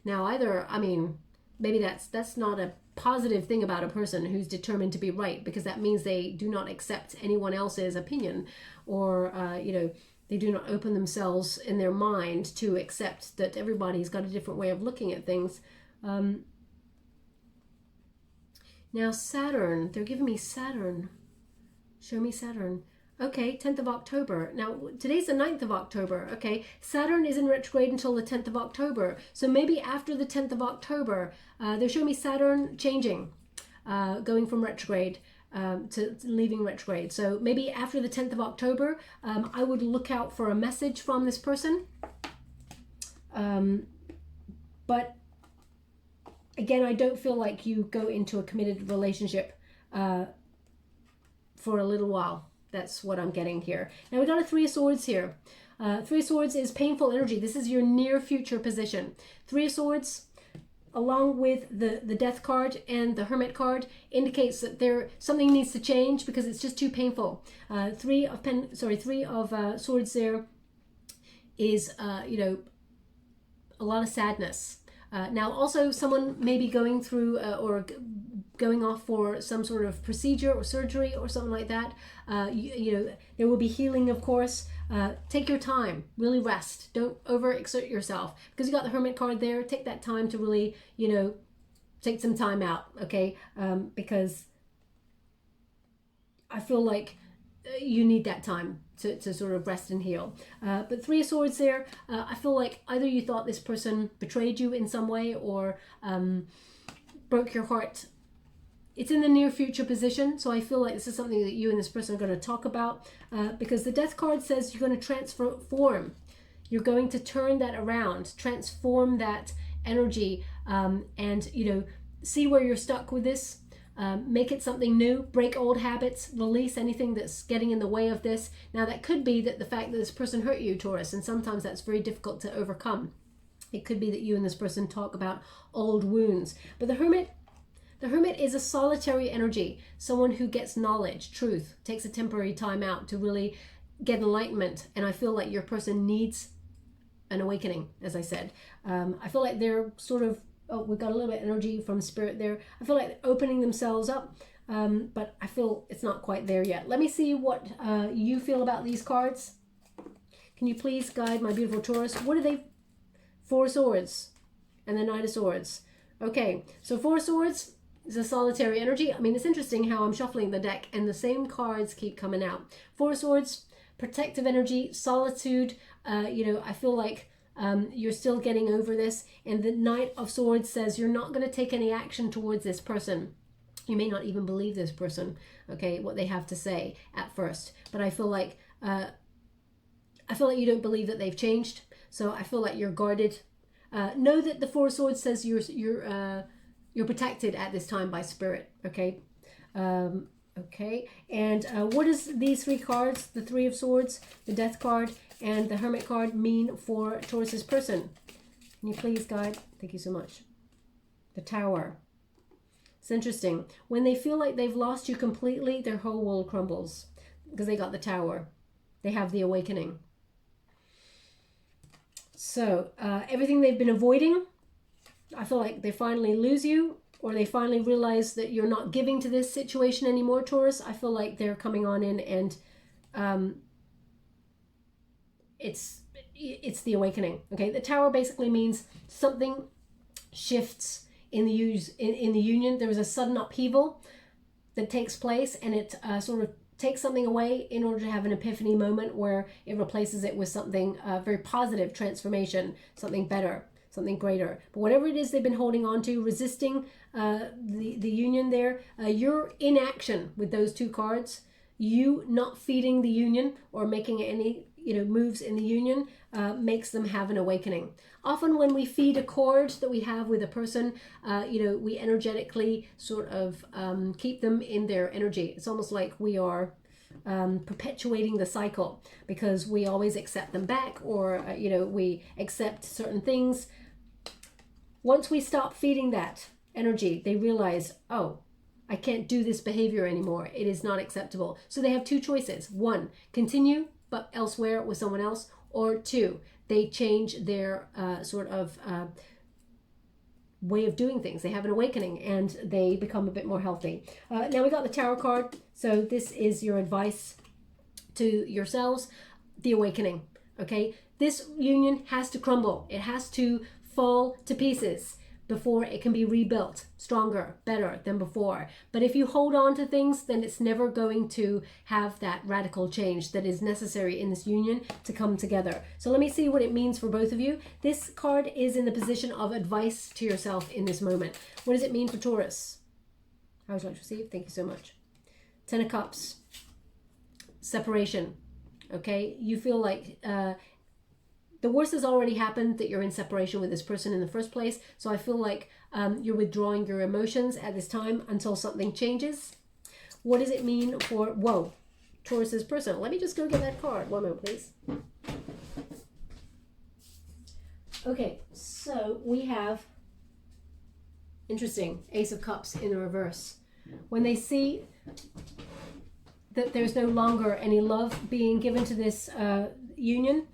Now, either, I mean, maybe that's not a positive thing about a person who's determined to be right, because that means they do not accept anyone else's opinion, or you know, they do not open themselves in their mind to accept that everybody's got a different way of looking at things. Now Saturn, they're giving me Saturn. Show me Saturn. Okay, 10th of October. Now, today's the 9th of October. Okay, Saturn is in retrograde until the 10th of October. So maybe after the 10th of October, they're showing me Saturn changing, going from retrograde to leaving retrograde. So maybe after the 10th of October, I would look out for a message from this person. But again, I don't feel like you go into a committed relationship for a little while. That's what I'm getting here. Now we got a Three of Swords here. Three of Swords is painful energy. This is your near future position. Three of Swords, along with the Death card and the Hermit card, indicates that something needs to change because it's just too painful. Three of Swords there is you know, a lot of sadness. Now also someone may be going through or going off for some sort of procedure or surgery or something like that. You know, there will be healing, of course. Take your time, really rest. Don't overexert yourself, because you got the Hermit card there. Take that time to really, you know, take some time out, okay? Because I feel like you need that time to sort of rest and heal. But Three of Swords there, I feel like either you thought this person betrayed you in some way, or broke your heart. It's in the near future position, so I feel like this is something that you and this person are going to talk about, because the Death card says you're going to transform. You're going to turn that around, transform that energy, and, you know, see where you're stuck with this. Make it something new, break old habits, release anything that's getting in the way of this. Now that could be that the fact that this person hurt you, Taurus, and sometimes that's very difficult to overcome. It could be that you and this person talk about old wounds. But the Hermit is a solitary energy, someone who gets knowledge, truth, takes a temporary time out to really get enlightenment. And I feel like your person needs an awakening, as I said. I feel like they're sort of, oh, we've got a little bit of energy from Spirit there. I feel like they're opening themselves up, but I feel it's not quite there yet. Let me see what you feel about these cards. Can you please guide my beautiful Taurus? What are they? Four of Swords and the Knight of Swords. Okay, so Four of Swords is a solitary energy. I mean, it's interesting how I'm shuffling the deck and the same cards keep coming out. Four of Swords, protective energy, solitude. You know, I feel like you're still getting over this. And the Knight of Swords says you're not going to take any action towards this person. You may not even believe this person, okay, what they have to say at first. But I feel like you don't believe that they've changed. So I feel like you're guarded. Know that the Four of Swords says you're protected at this time by Spirit, okay? Okay, and what does these three cards, the Three of Swords, the Death card, and the Hermit card mean for Taurus's person? Can you please guide? Thank you so much. The Tower. It's interesting. When they feel like they've lost you completely, their whole world crumbles because they got the Tower. They have the awakening. So everything they've been avoiding, I feel like they finally lose you, or they finally realize that you're not giving to this situation anymore, Taurus. I feel like they're coming on in, and it's the awakening. Okay, the Tower basically means something shifts in the union. There is a sudden upheaval that takes place, and it sort of takes something away in order to have an epiphany moment where it replaces it with something very positive, transformation, something better, something greater. But whatever it is they've been holding on to, resisting the union there, you're in action with those two cards. You not feeding the union or making any moves in the union makes them have an awakening. Often when we feed a cord that we have with a person, we energetically sort of keep them in their energy. It's almost like we are perpetuating the cycle because we always accept them back, or we accept certain things. Once we stop feeding that energy, they realize, oh, I can't do this behavior anymore. It is not acceptable. So they have two choices. One, continue but elsewhere with someone else, or two, they change their way of doing things. They have an awakening and they become a bit more healthy. Now we got the Tower card. So this is your advice to yourselves, the awakening. Okay, this union has to crumble. It has to fall to pieces before it can be rebuilt stronger, better than before. But if you hold on to things, then it's never going to have that radical change that is necessary in this union to come together. So let me see what it means for both of you. This card is in the position of advice to yourself in this moment. What does it mean for Taurus? How would you like to receive? Thank you so much. Ten of Cups. Separation. Okay, you feel like the worst has already happened, that you're in separation with this person in the first place. So I feel like you're withdrawing your emotions at this time until something changes. What does it mean for, Taurus's person? Let me just go get that card. One moment, please. Okay, so we have, interesting, Ace of Cups in the reverse. When they see that there's no longer any love being given to this union,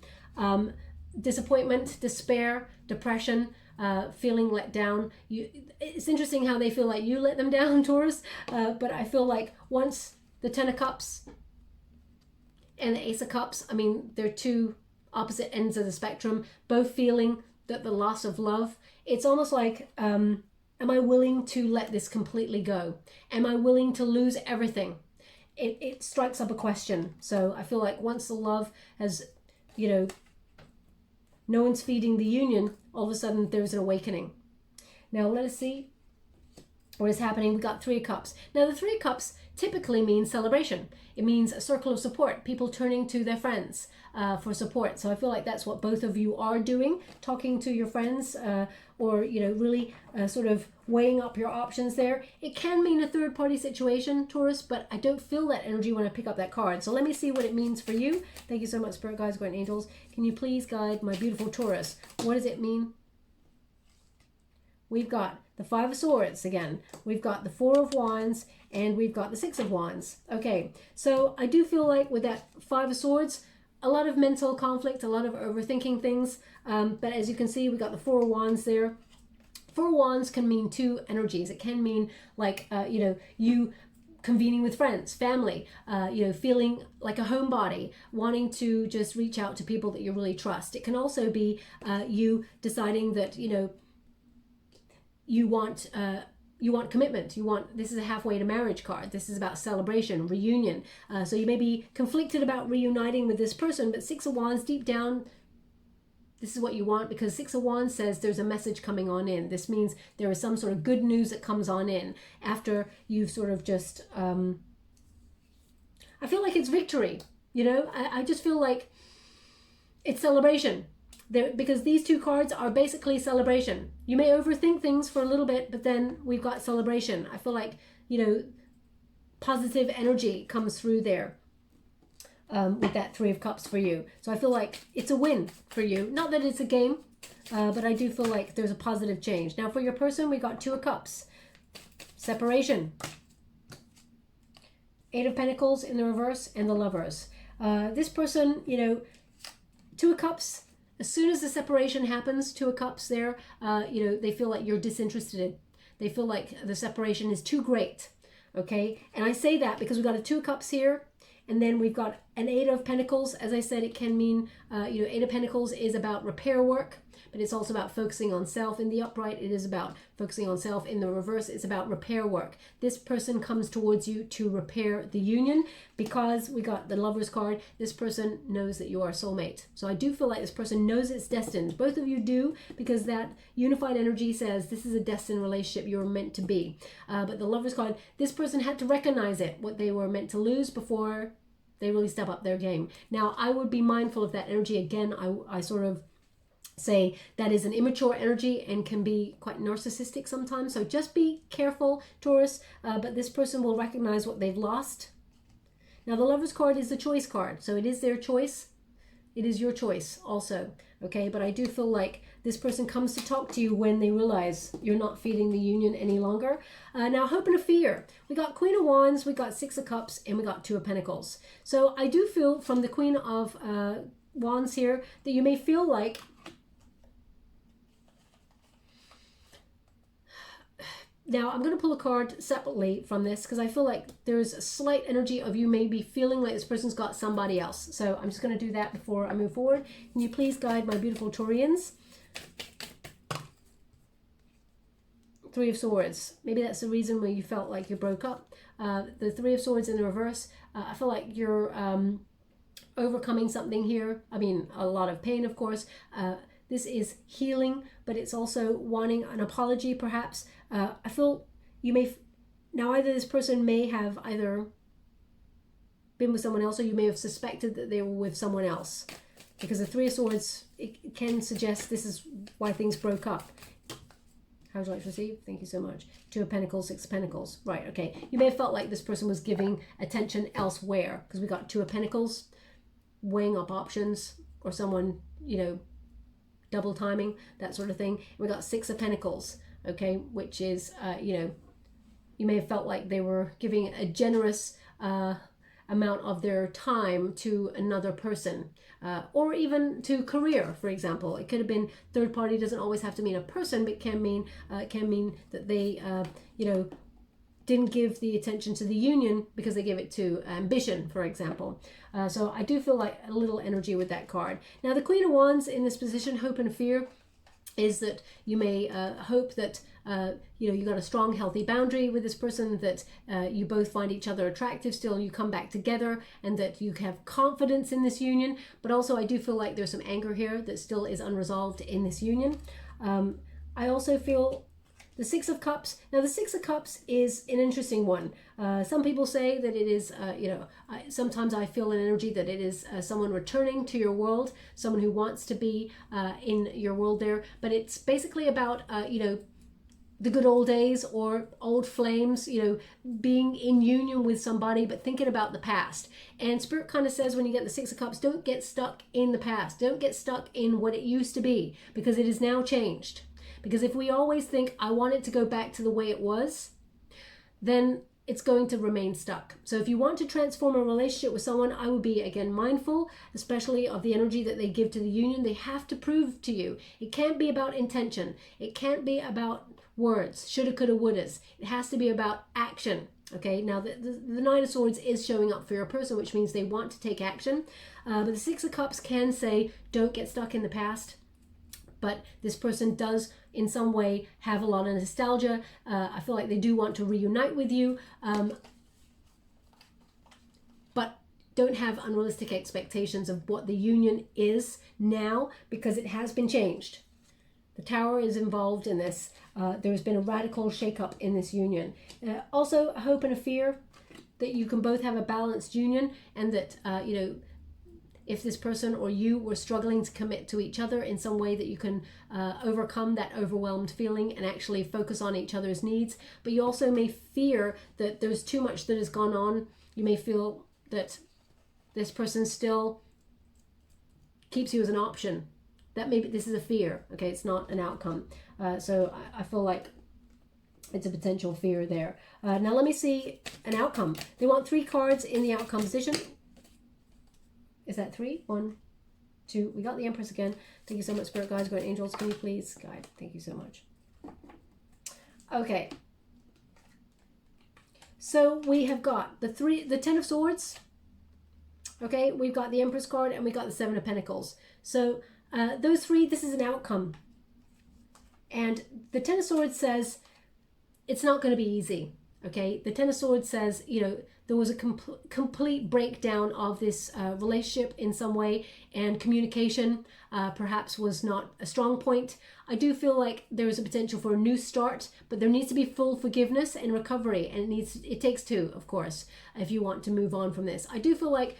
disappointment, despair, depression, feeling let down. It's interesting how they feel like you let them down, Taurus, but I feel like once the Ten of Cups and the Ace of Cups, I mean, they're two opposite ends of the spectrum, both feeling that the loss of love. It's almost like, am I willing to let this completely go? Am I willing to lose everything? It strikes up a question. So I feel like once the love has, no one's feeding the union, all of a sudden there's an awakening. Now let us see what is happening. We've got Three of Cups. Now the Three of Cups typically means celebration. It means a circle of support, people turning to their friends for support. So I feel like that's what both of you are doing, talking to your friends or, really sort of weighing up your options there. It can mean a third party situation, Taurus, but I don't feel that energy when I pick up that card. So let me see what it means for you. Thank you so much, Spirit Guides, Guardian Angels. Can you please guide my beautiful Taurus? What does it mean? We've got the Five of Swords again. We've got the Four of Wands, and we've got the Six of Wands. Okay, so I do feel like with that Five of Swords, a lot of mental conflict, a lot of overthinking things. But as you can see, we got the Four of Wands there. Four of Wands can mean two energies. It can mean like, you convening with friends, family, feeling like a homebody, wanting to just reach out to people that you really trust. It can also be you deciding that, you want commitment. This is a halfway to marriage card. This is about celebration, reunion. So you may be conflicted about reuniting with this person, but Six of Wands, deep down, this is what you want, because Six of Wands says there's a message coming on in. This means there is some sort of good news that comes on in after you've sort of just, I feel like it's victory. I just feel like it's celebration. Because these two cards are basically celebration. You may overthink things for a little bit, but then we've got celebration. I feel like, positive energy comes through there. With that Three of Cups for you. So I feel like it's a win for you. Not that it's a game, but I do feel like there's a positive change. Now for your person, we got Two of Cups. Separation. Eight of Pentacles in the reverse and the Lovers. This person, you know, Two of Cups, as soon as the separation happens, Two of Cups there, you know, they feel like you're disinterested. They feel like the separation is too great, okay? And I say that because we've got a Two of Cups here, and then we've got an Eight of Pentacles. As I said, it can mean, you know, Eight of Pentacles is about repair work, but it's also about focusing on self. In the upright, it is about focusing on self. In the reverse, it's about repair work. This person comes towards you to repair the union. Because we got the Lover's card, this person knows that you are a soulmate. So I do feel like this person knows it's destined. Both of you do, because that unified energy says this is a destined relationship you're meant to be. But the Lover's card, this person had to recognize it, what they were meant to lose, before they really step up their game. Now, I would be mindful of that energy. Again, I sort of say that is an immature energy and can be quite narcissistic sometimes. So just be careful, Taurus. But this person will recognize what they've lost. Now, the Lover's card is the choice card. So it is their choice. It is your choice also. Okay, but I do feel like this person comes to talk to you when they realize you're not feeding the union any longer. Now, hope and a fear. We got Queen of Wands, we got Six of Cups, and we got Two of Pentacles. So I do feel from the Queen of Wands here that you may feel like now, I'm going to pull a card separately from this because I feel like there's a slight energy of you maybe feeling like this person's got somebody else. So I'm just going to do that before I move forward. Can you please guide my beautiful Taurians? Three of Swords. Maybe that's the reason where you felt like you broke up. The Three of Swords in the reverse. I feel like you're overcoming something here. I mean, a lot of pain, of course. This is healing, but it's also wanting an apology, perhaps. I feel you may, now either this person may have either been with someone else, or you may have suspected that they were with someone else. Because the Three of Swords, it can suggest this is why things broke up. How would you like to receive? Thank you so much. Two of Pentacles, Six of Pentacles. Right, okay. You may have felt like this person was giving attention elsewhere, because we got Two of Pentacles, weighing up options, or someone, you know, double timing, that sort of thing. We got Six of Pentacles, okay, which is, you know, you may have felt like they were giving a generous amount of their time to another person, or even to career, for example. It could have been third party, doesn't always have to mean a person, but can mean that they, you know, didn't give the attention to the union because they gave it to ambition, for example. So I do feel like a little energy with that card. Now, the Queen of Wands in this position, hope and fear, is that you may hope that you know, you got a strong, healthy boundary with this person, that you both find each other attractive still, you come back together, and that you have confidence in this union. But also, I do feel like there's some anger here that still is unresolved in this union. I also feel the Six of Cups. Now, the Six of Cups is an interesting one. Some people say that it is, you know, sometimes I feel an energy that it is someone returning to your world, someone who wants to be in your world there. But it's basically about, you know, the good old days or old flames, you know, being in union with somebody, but thinking about the past. And Spirit kind of says when you get the Six of Cups, don't get stuck in the past. Don't get stuck in what it used to be, because it is now changed. Because if we always think, I want it to go back to the way it was, then it's going to remain stuck. So if you want to transform a relationship with someone, I would be, again, mindful, especially of the energy that they give to the union. They have to prove to you. It can't be about intention. It can't be about words, shoulda, coulda, wouldas. It has to be about action. Okay, now the Nine of Swords is showing up for your person, which means they want to take action. But the Six of Cups can say, don't get stuck in the past. But this person does in some way have a lot of nostalgia. I feel like they do want to reunite with you, but don't have unrealistic expectations of what the union is now, because it has been changed. The Tower is involved in this. There's been a radical shakeup in this union. Also, a hope and a fear that you can both have a balanced union, and that, you know, if this person or you were struggling to commit to each other in some way that you can overcome that overwhelmed feeling and actually focus on each other's needs. But you also may fear that there's too much that has gone on. You may feel that this person still keeps you as an option. That maybe this is a fear, okay? It's not an outcome. So I feel like it's a potential fear there. Now let me see an outcome. They want 3 cards in the outcome position. Is that 3? 1, 2. We got the Empress again. Thank you so much, Spirit Guides, Guardian Angels. Can you please guide? Thank you so much. Okay. So we have got the 10 of Swords. Okay, we've got the Empress card and we got the 7 of Pentacles. So those 3, this is an outcome. And the 10 of Swords says it's not going to be easy. Okay, the 10 of Swords says, you know, there was a complete breakdown of this relationship in some way, and communication perhaps was not a strong point. I do feel like there is a potential for a new start, but there needs to be full forgiveness and recovery, and it takes 2, of course, if you want to move on from this. I do feel like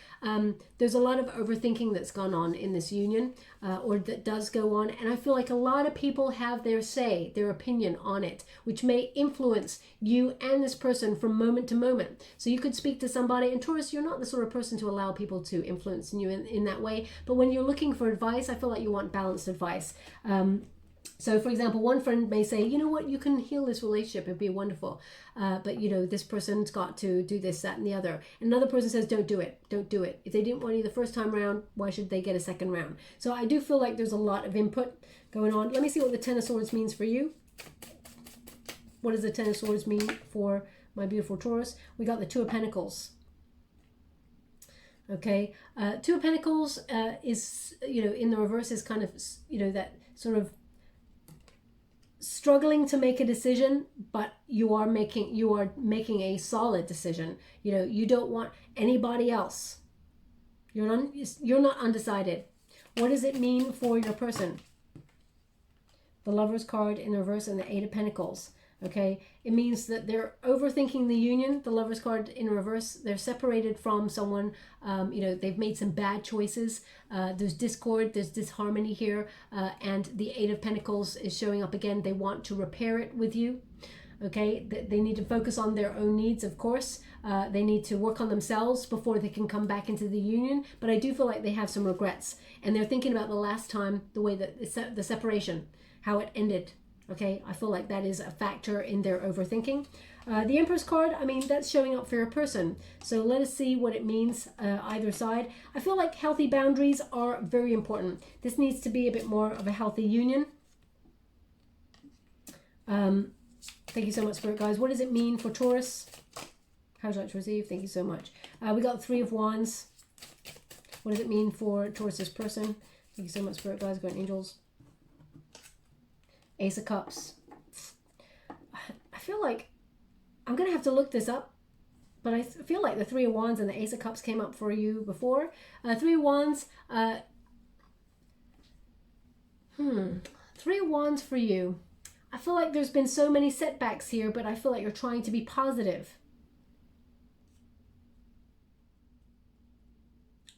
there's a lot of overthinking that's gone on in this union, or that does go on, and I feel like a lot of people have their say, their opinion on it, which may influence you and this person from moment to moment. So you could speak to somebody, and Taurus, you're not the sort of person to allow people to influence you in that way, but when you're looking for advice, I feel like you want balanced advice. So for example, one friend may say, you know what, you can heal this relationship, it'd be wonderful. But you know, this person's got to do this, that, and the other. And another person says, don't do it, don't do it. If they didn't want you the first time around, why should they get a second round? So I do feel like there's a lot of input going on. Let me see what the 10 of Swords means for you. What does the 10 of Swords mean for my beautiful Taurus? We got the 2 of Pentacles. Okay, 2 of Pentacles is, you know, in the reverse is kind of, you know, that sort of struggling to make a decision, but you are making a solid decision. You know, you don't want anybody else. You're not undecided. What does it mean for your person? The Lover's card in the reverse and the 8 of Pentacles. Okay, it means that they're overthinking the union. The Lover's card in reverse, they're separated from someone. You know, they've made some bad choices. There's discord, there's disharmony here, and the 8 of Pentacles is showing up again. They want to repair it with you. Okay, they need to focus on their own needs, of course. They need to work on themselves before they can come back into the union. But I do feel like they have some regrets, and they're thinking about the last time, the way that the separation, how it ended. Okay, I feel like that is a factor in their overthinking. The Empress card, I mean, that's showing up for your person. So let us see what it means either side. I feel like healthy boundaries are very important. This needs to be a bit more of a healthy union. Thank you so much, Spirit Guides. What does it mean for Taurus? How would you like to receive? Thank you so much. We got 3 of Wands. What does it mean for Taurus's person? Thank you so much, Spirit Guides, Guardian Angels. Ace of Cups. I feel like I'm going to have to look this up, but I feel like the 3 of Wands and the Ace of Cups came up for you before. 3 of Wands. 3 of Wands for you. I feel like there's been so many setbacks here, but I feel like you're trying to be positive.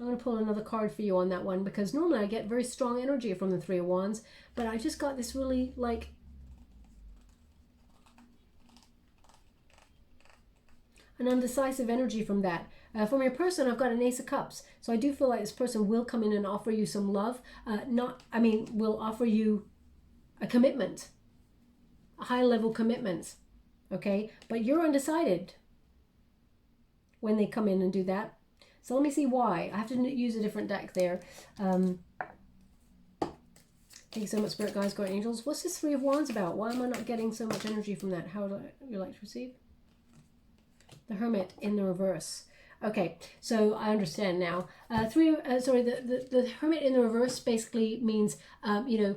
I'm going to pull another card for you on that one, because normally I get very strong energy from the 3 of Wands, but I just got this really, like, an undecisive energy from that. From your person, I've got an Ace of Cups. So I do feel like this person will come in and offer you some love. Will offer you a commitment, a high-level commitment, okay? But you're undecided when they come in and do that. So let me see why. I have to use a different deck there. Thank you so much, Spirit Guides, Guardian Angels. What's this 3 of Wands about? Why am I not getting so much energy from that? How would you like to receive? The Hermit in the reverse. Okay, so I understand now. The Hermit in the reverse basically means, you know,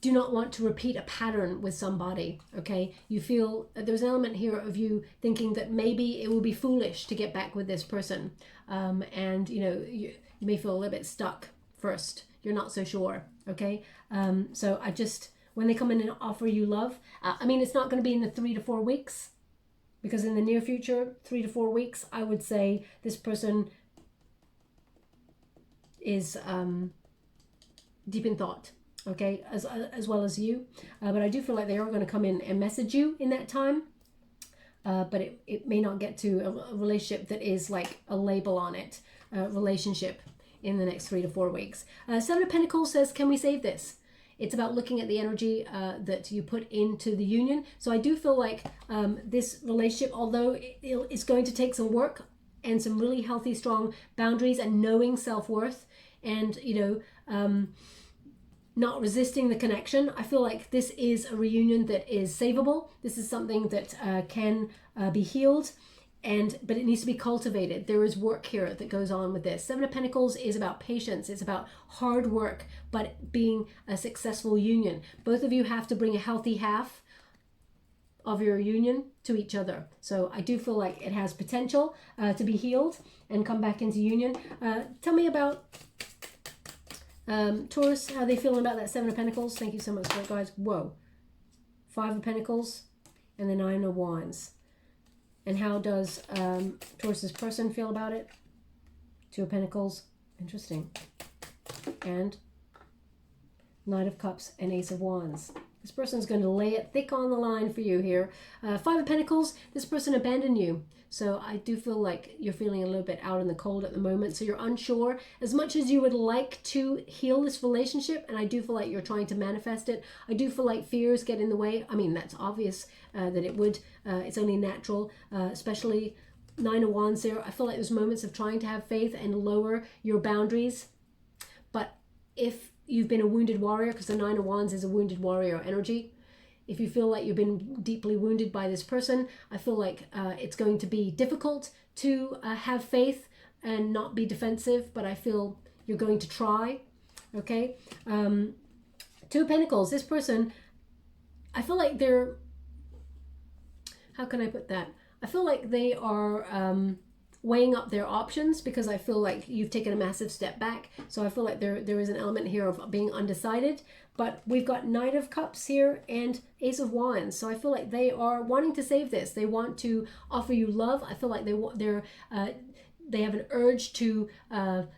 do not want to repeat a pattern with somebody, okay? You feel there's an element here of you thinking that maybe it will be foolish to get back with this person. And, you know, you may feel a little bit stuck first. You're not so sure, okay? So when they come in and offer you love, I mean, it's not going to be in the 3 to 4 weeks, Because in the near future, 3 to 4 weeks, I would say this person is deep in thought, okay, as well as you. But I do feel like they are going to come in and message you in that time. But it may not get to a relationship that is like a label on it, relationship in the next 3 to 4 weeks. Seven of Pentacles says, can we save this? It's about looking at the energy that you put into the union. So I do feel like this relationship, although it's going to take some work and some really healthy, strong boundaries and knowing self-worth and, you know, not resisting the connection, I feel like this is a reunion that is savable. This is something that can be healed, but it needs to be cultivated. There is work here that goes on with this. Seven of Pentacles is about patience. It's about hard work, but being a successful union. Both of you have to bring a healthy half of your union to each other. So I do feel like it has potential to be healed and come back into union. Tell me about Taurus, how they feeling about that Seven of Pentacles. Thank you so much for it, guys. Whoa. Five of Pentacles and the Nine of Wands. And how does Taurus's person feel about it? Two of Pentacles. Interesting. And Knight of Cups and Ace of Wands. This person's going to lay it thick on the line for you here. Five of Pentacles, this person abandoned you. So I do feel like you're feeling a little bit out in the cold at the moment. So you're unsure. As much as you would like to heal this relationship, and I do feel like you're trying to manifest it, I do feel like fears get in the way. I mean, that's obvious that it would. It's only natural, especially Nine of Wands there. I feel like there's moments of trying to have faith and lower your boundaries. But if you've been a wounded warrior, because the Nine of Wands is a wounded warrior energy, if you feel like you've been deeply wounded by this person, I feel like it's going to be difficult to have faith and not be defensive, but I feel you're going to try, okay? Two of Pentacles, this person, I feel like they're, how can I put that? I feel like they are weighing up their options, because I feel like you've taken a massive step back. So I feel like there is an element here of being undecided. But we've got Knight of Cups here and Ace of Wands. So I feel like they are wanting to save this. They want to offer you love. I feel like they have an urge to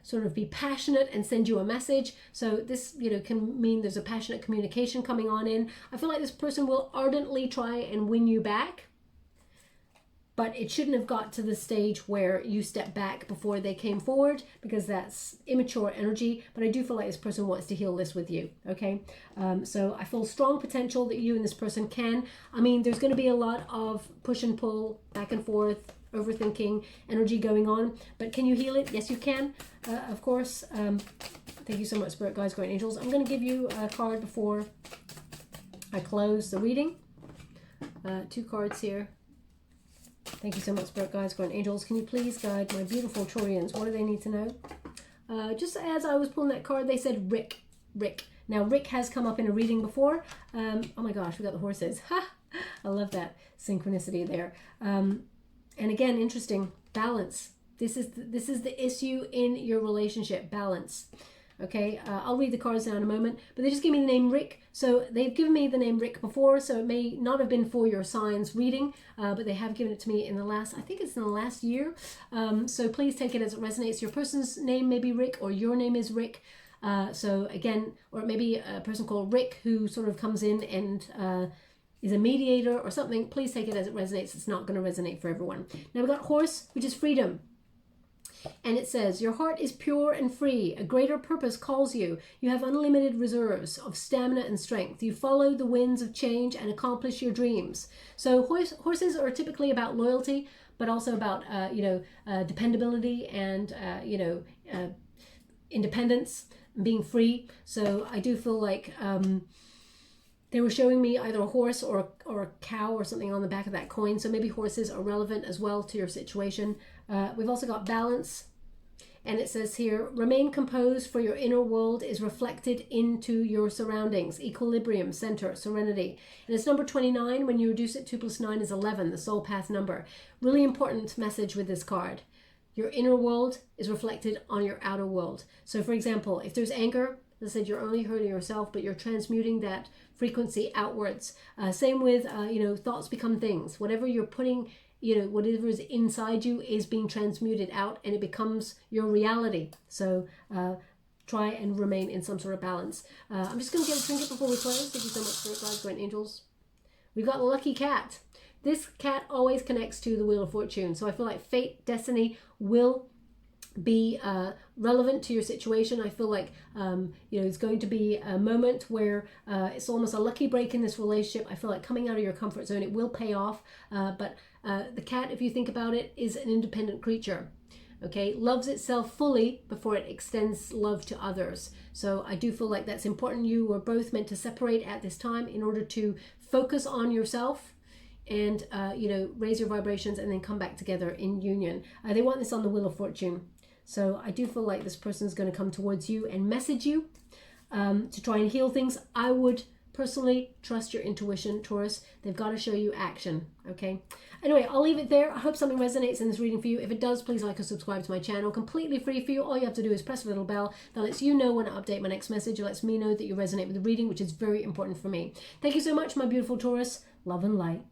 sort of be passionate and send you a message. So this, you know, can mean there's a passionate communication coming on in. I feel like this person will ardently try and win you back. But it shouldn't have got to the stage where you step back before they came forward, because that's immature energy. But I do feel like this person wants to heal this with you, okay? So I feel strong potential that you and this person can. I mean, there's going to be a lot of push and pull, back and forth, overthinking energy going on. But can you heal it? Yes, you can, of course. Thank you so much, Spirit Guides, Guardian Angels. I'm going to give you a card before I close the reading. Two cards here. Thank you so much, Spirit Guides, Guardian Angels. Can you please guide my beautiful Taurians? What do they need to know? Just as I was pulling that card, they said Rick. Rick. Now, Rick has come up in a reading before. Oh my gosh, we got the horses. Ha! I love that synchronicity there. And again, interesting. Balance. This is the issue in your relationship. Balance. Okay, I'll read the cards now in a moment, but they just gave me the name Rick. So they've given me the name Rick before, so it may not have been for your signs reading, but they have given it to me in the last, I think it's in the last year. So please take it as it resonates. Your person's name may be Rick, or your name is Rick. So again, or maybe a person called Rick who sort of comes in and is a mediator or something. Please take it as it resonates. It's not going to resonate for everyone. Now we've got Horse, which is freedom. And it says, your heart is pure and free. A greater purpose calls you. You have unlimited reserves of stamina and strength. You follow the winds of change and accomplish your dreams. So horses are typically about loyalty, but also about, dependability and, independence, being free. So I do feel like they were showing me either a horse or a cow or something on the back of that coin. So maybe horses are relevant as well to your situation. We've also got balance. And it says here, remain composed, for your inner world is reflected into your surroundings. Equilibrium, center, serenity. And it's number 29. When you reduce it, 2 + 9 is 11, the soul path number. Really important message with this card. Your inner world is reflected on your outer world. So for example, if there's anger, as I said, you're only hurting yourself, but you're transmuting that frequency outwards. Same with, thoughts become things. Whatever you're putting you know, whatever is inside you is being transmuted out and it becomes your reality. So try and remain in some sort of balance. I'm just going to get a trinket before we close. Thank you so much, Spirit Guides, Great Angels. We've got a lucky cat. This cat always connects to the Wheel of Fortune. So I feel like fate, destiny will be relevant to your situation. I feel like you know, it's going to be a moment where it's almost a lucky break in this relationship. I feel like coming out of your comfort zone, it will pay off. But the cat, if you think about it, is an independent creature. Okay, loves itself fully before it extends love to others. So I do feel like that's important. You are both meant to separate at this time in order to focus on yourself and you know, raise your vibrations and then come back together in union. They want this on the Wheel of Fortune. So I do feel like this person is going to come towards you and message you to try and heal things. I would personally trust your intuition, Taurus. They've got to show you action, okay? Anyway, I'll leave it there. I hope something resonates in this reading for you. If it does, please like or subscribe to my channel. Completely free for you. All you have to do is press the little bell that lets you know when I update my next message. It lets me know that you resonate with the reading, which is very important for me. Thank you so much, my beautiful Taurus. Love and light.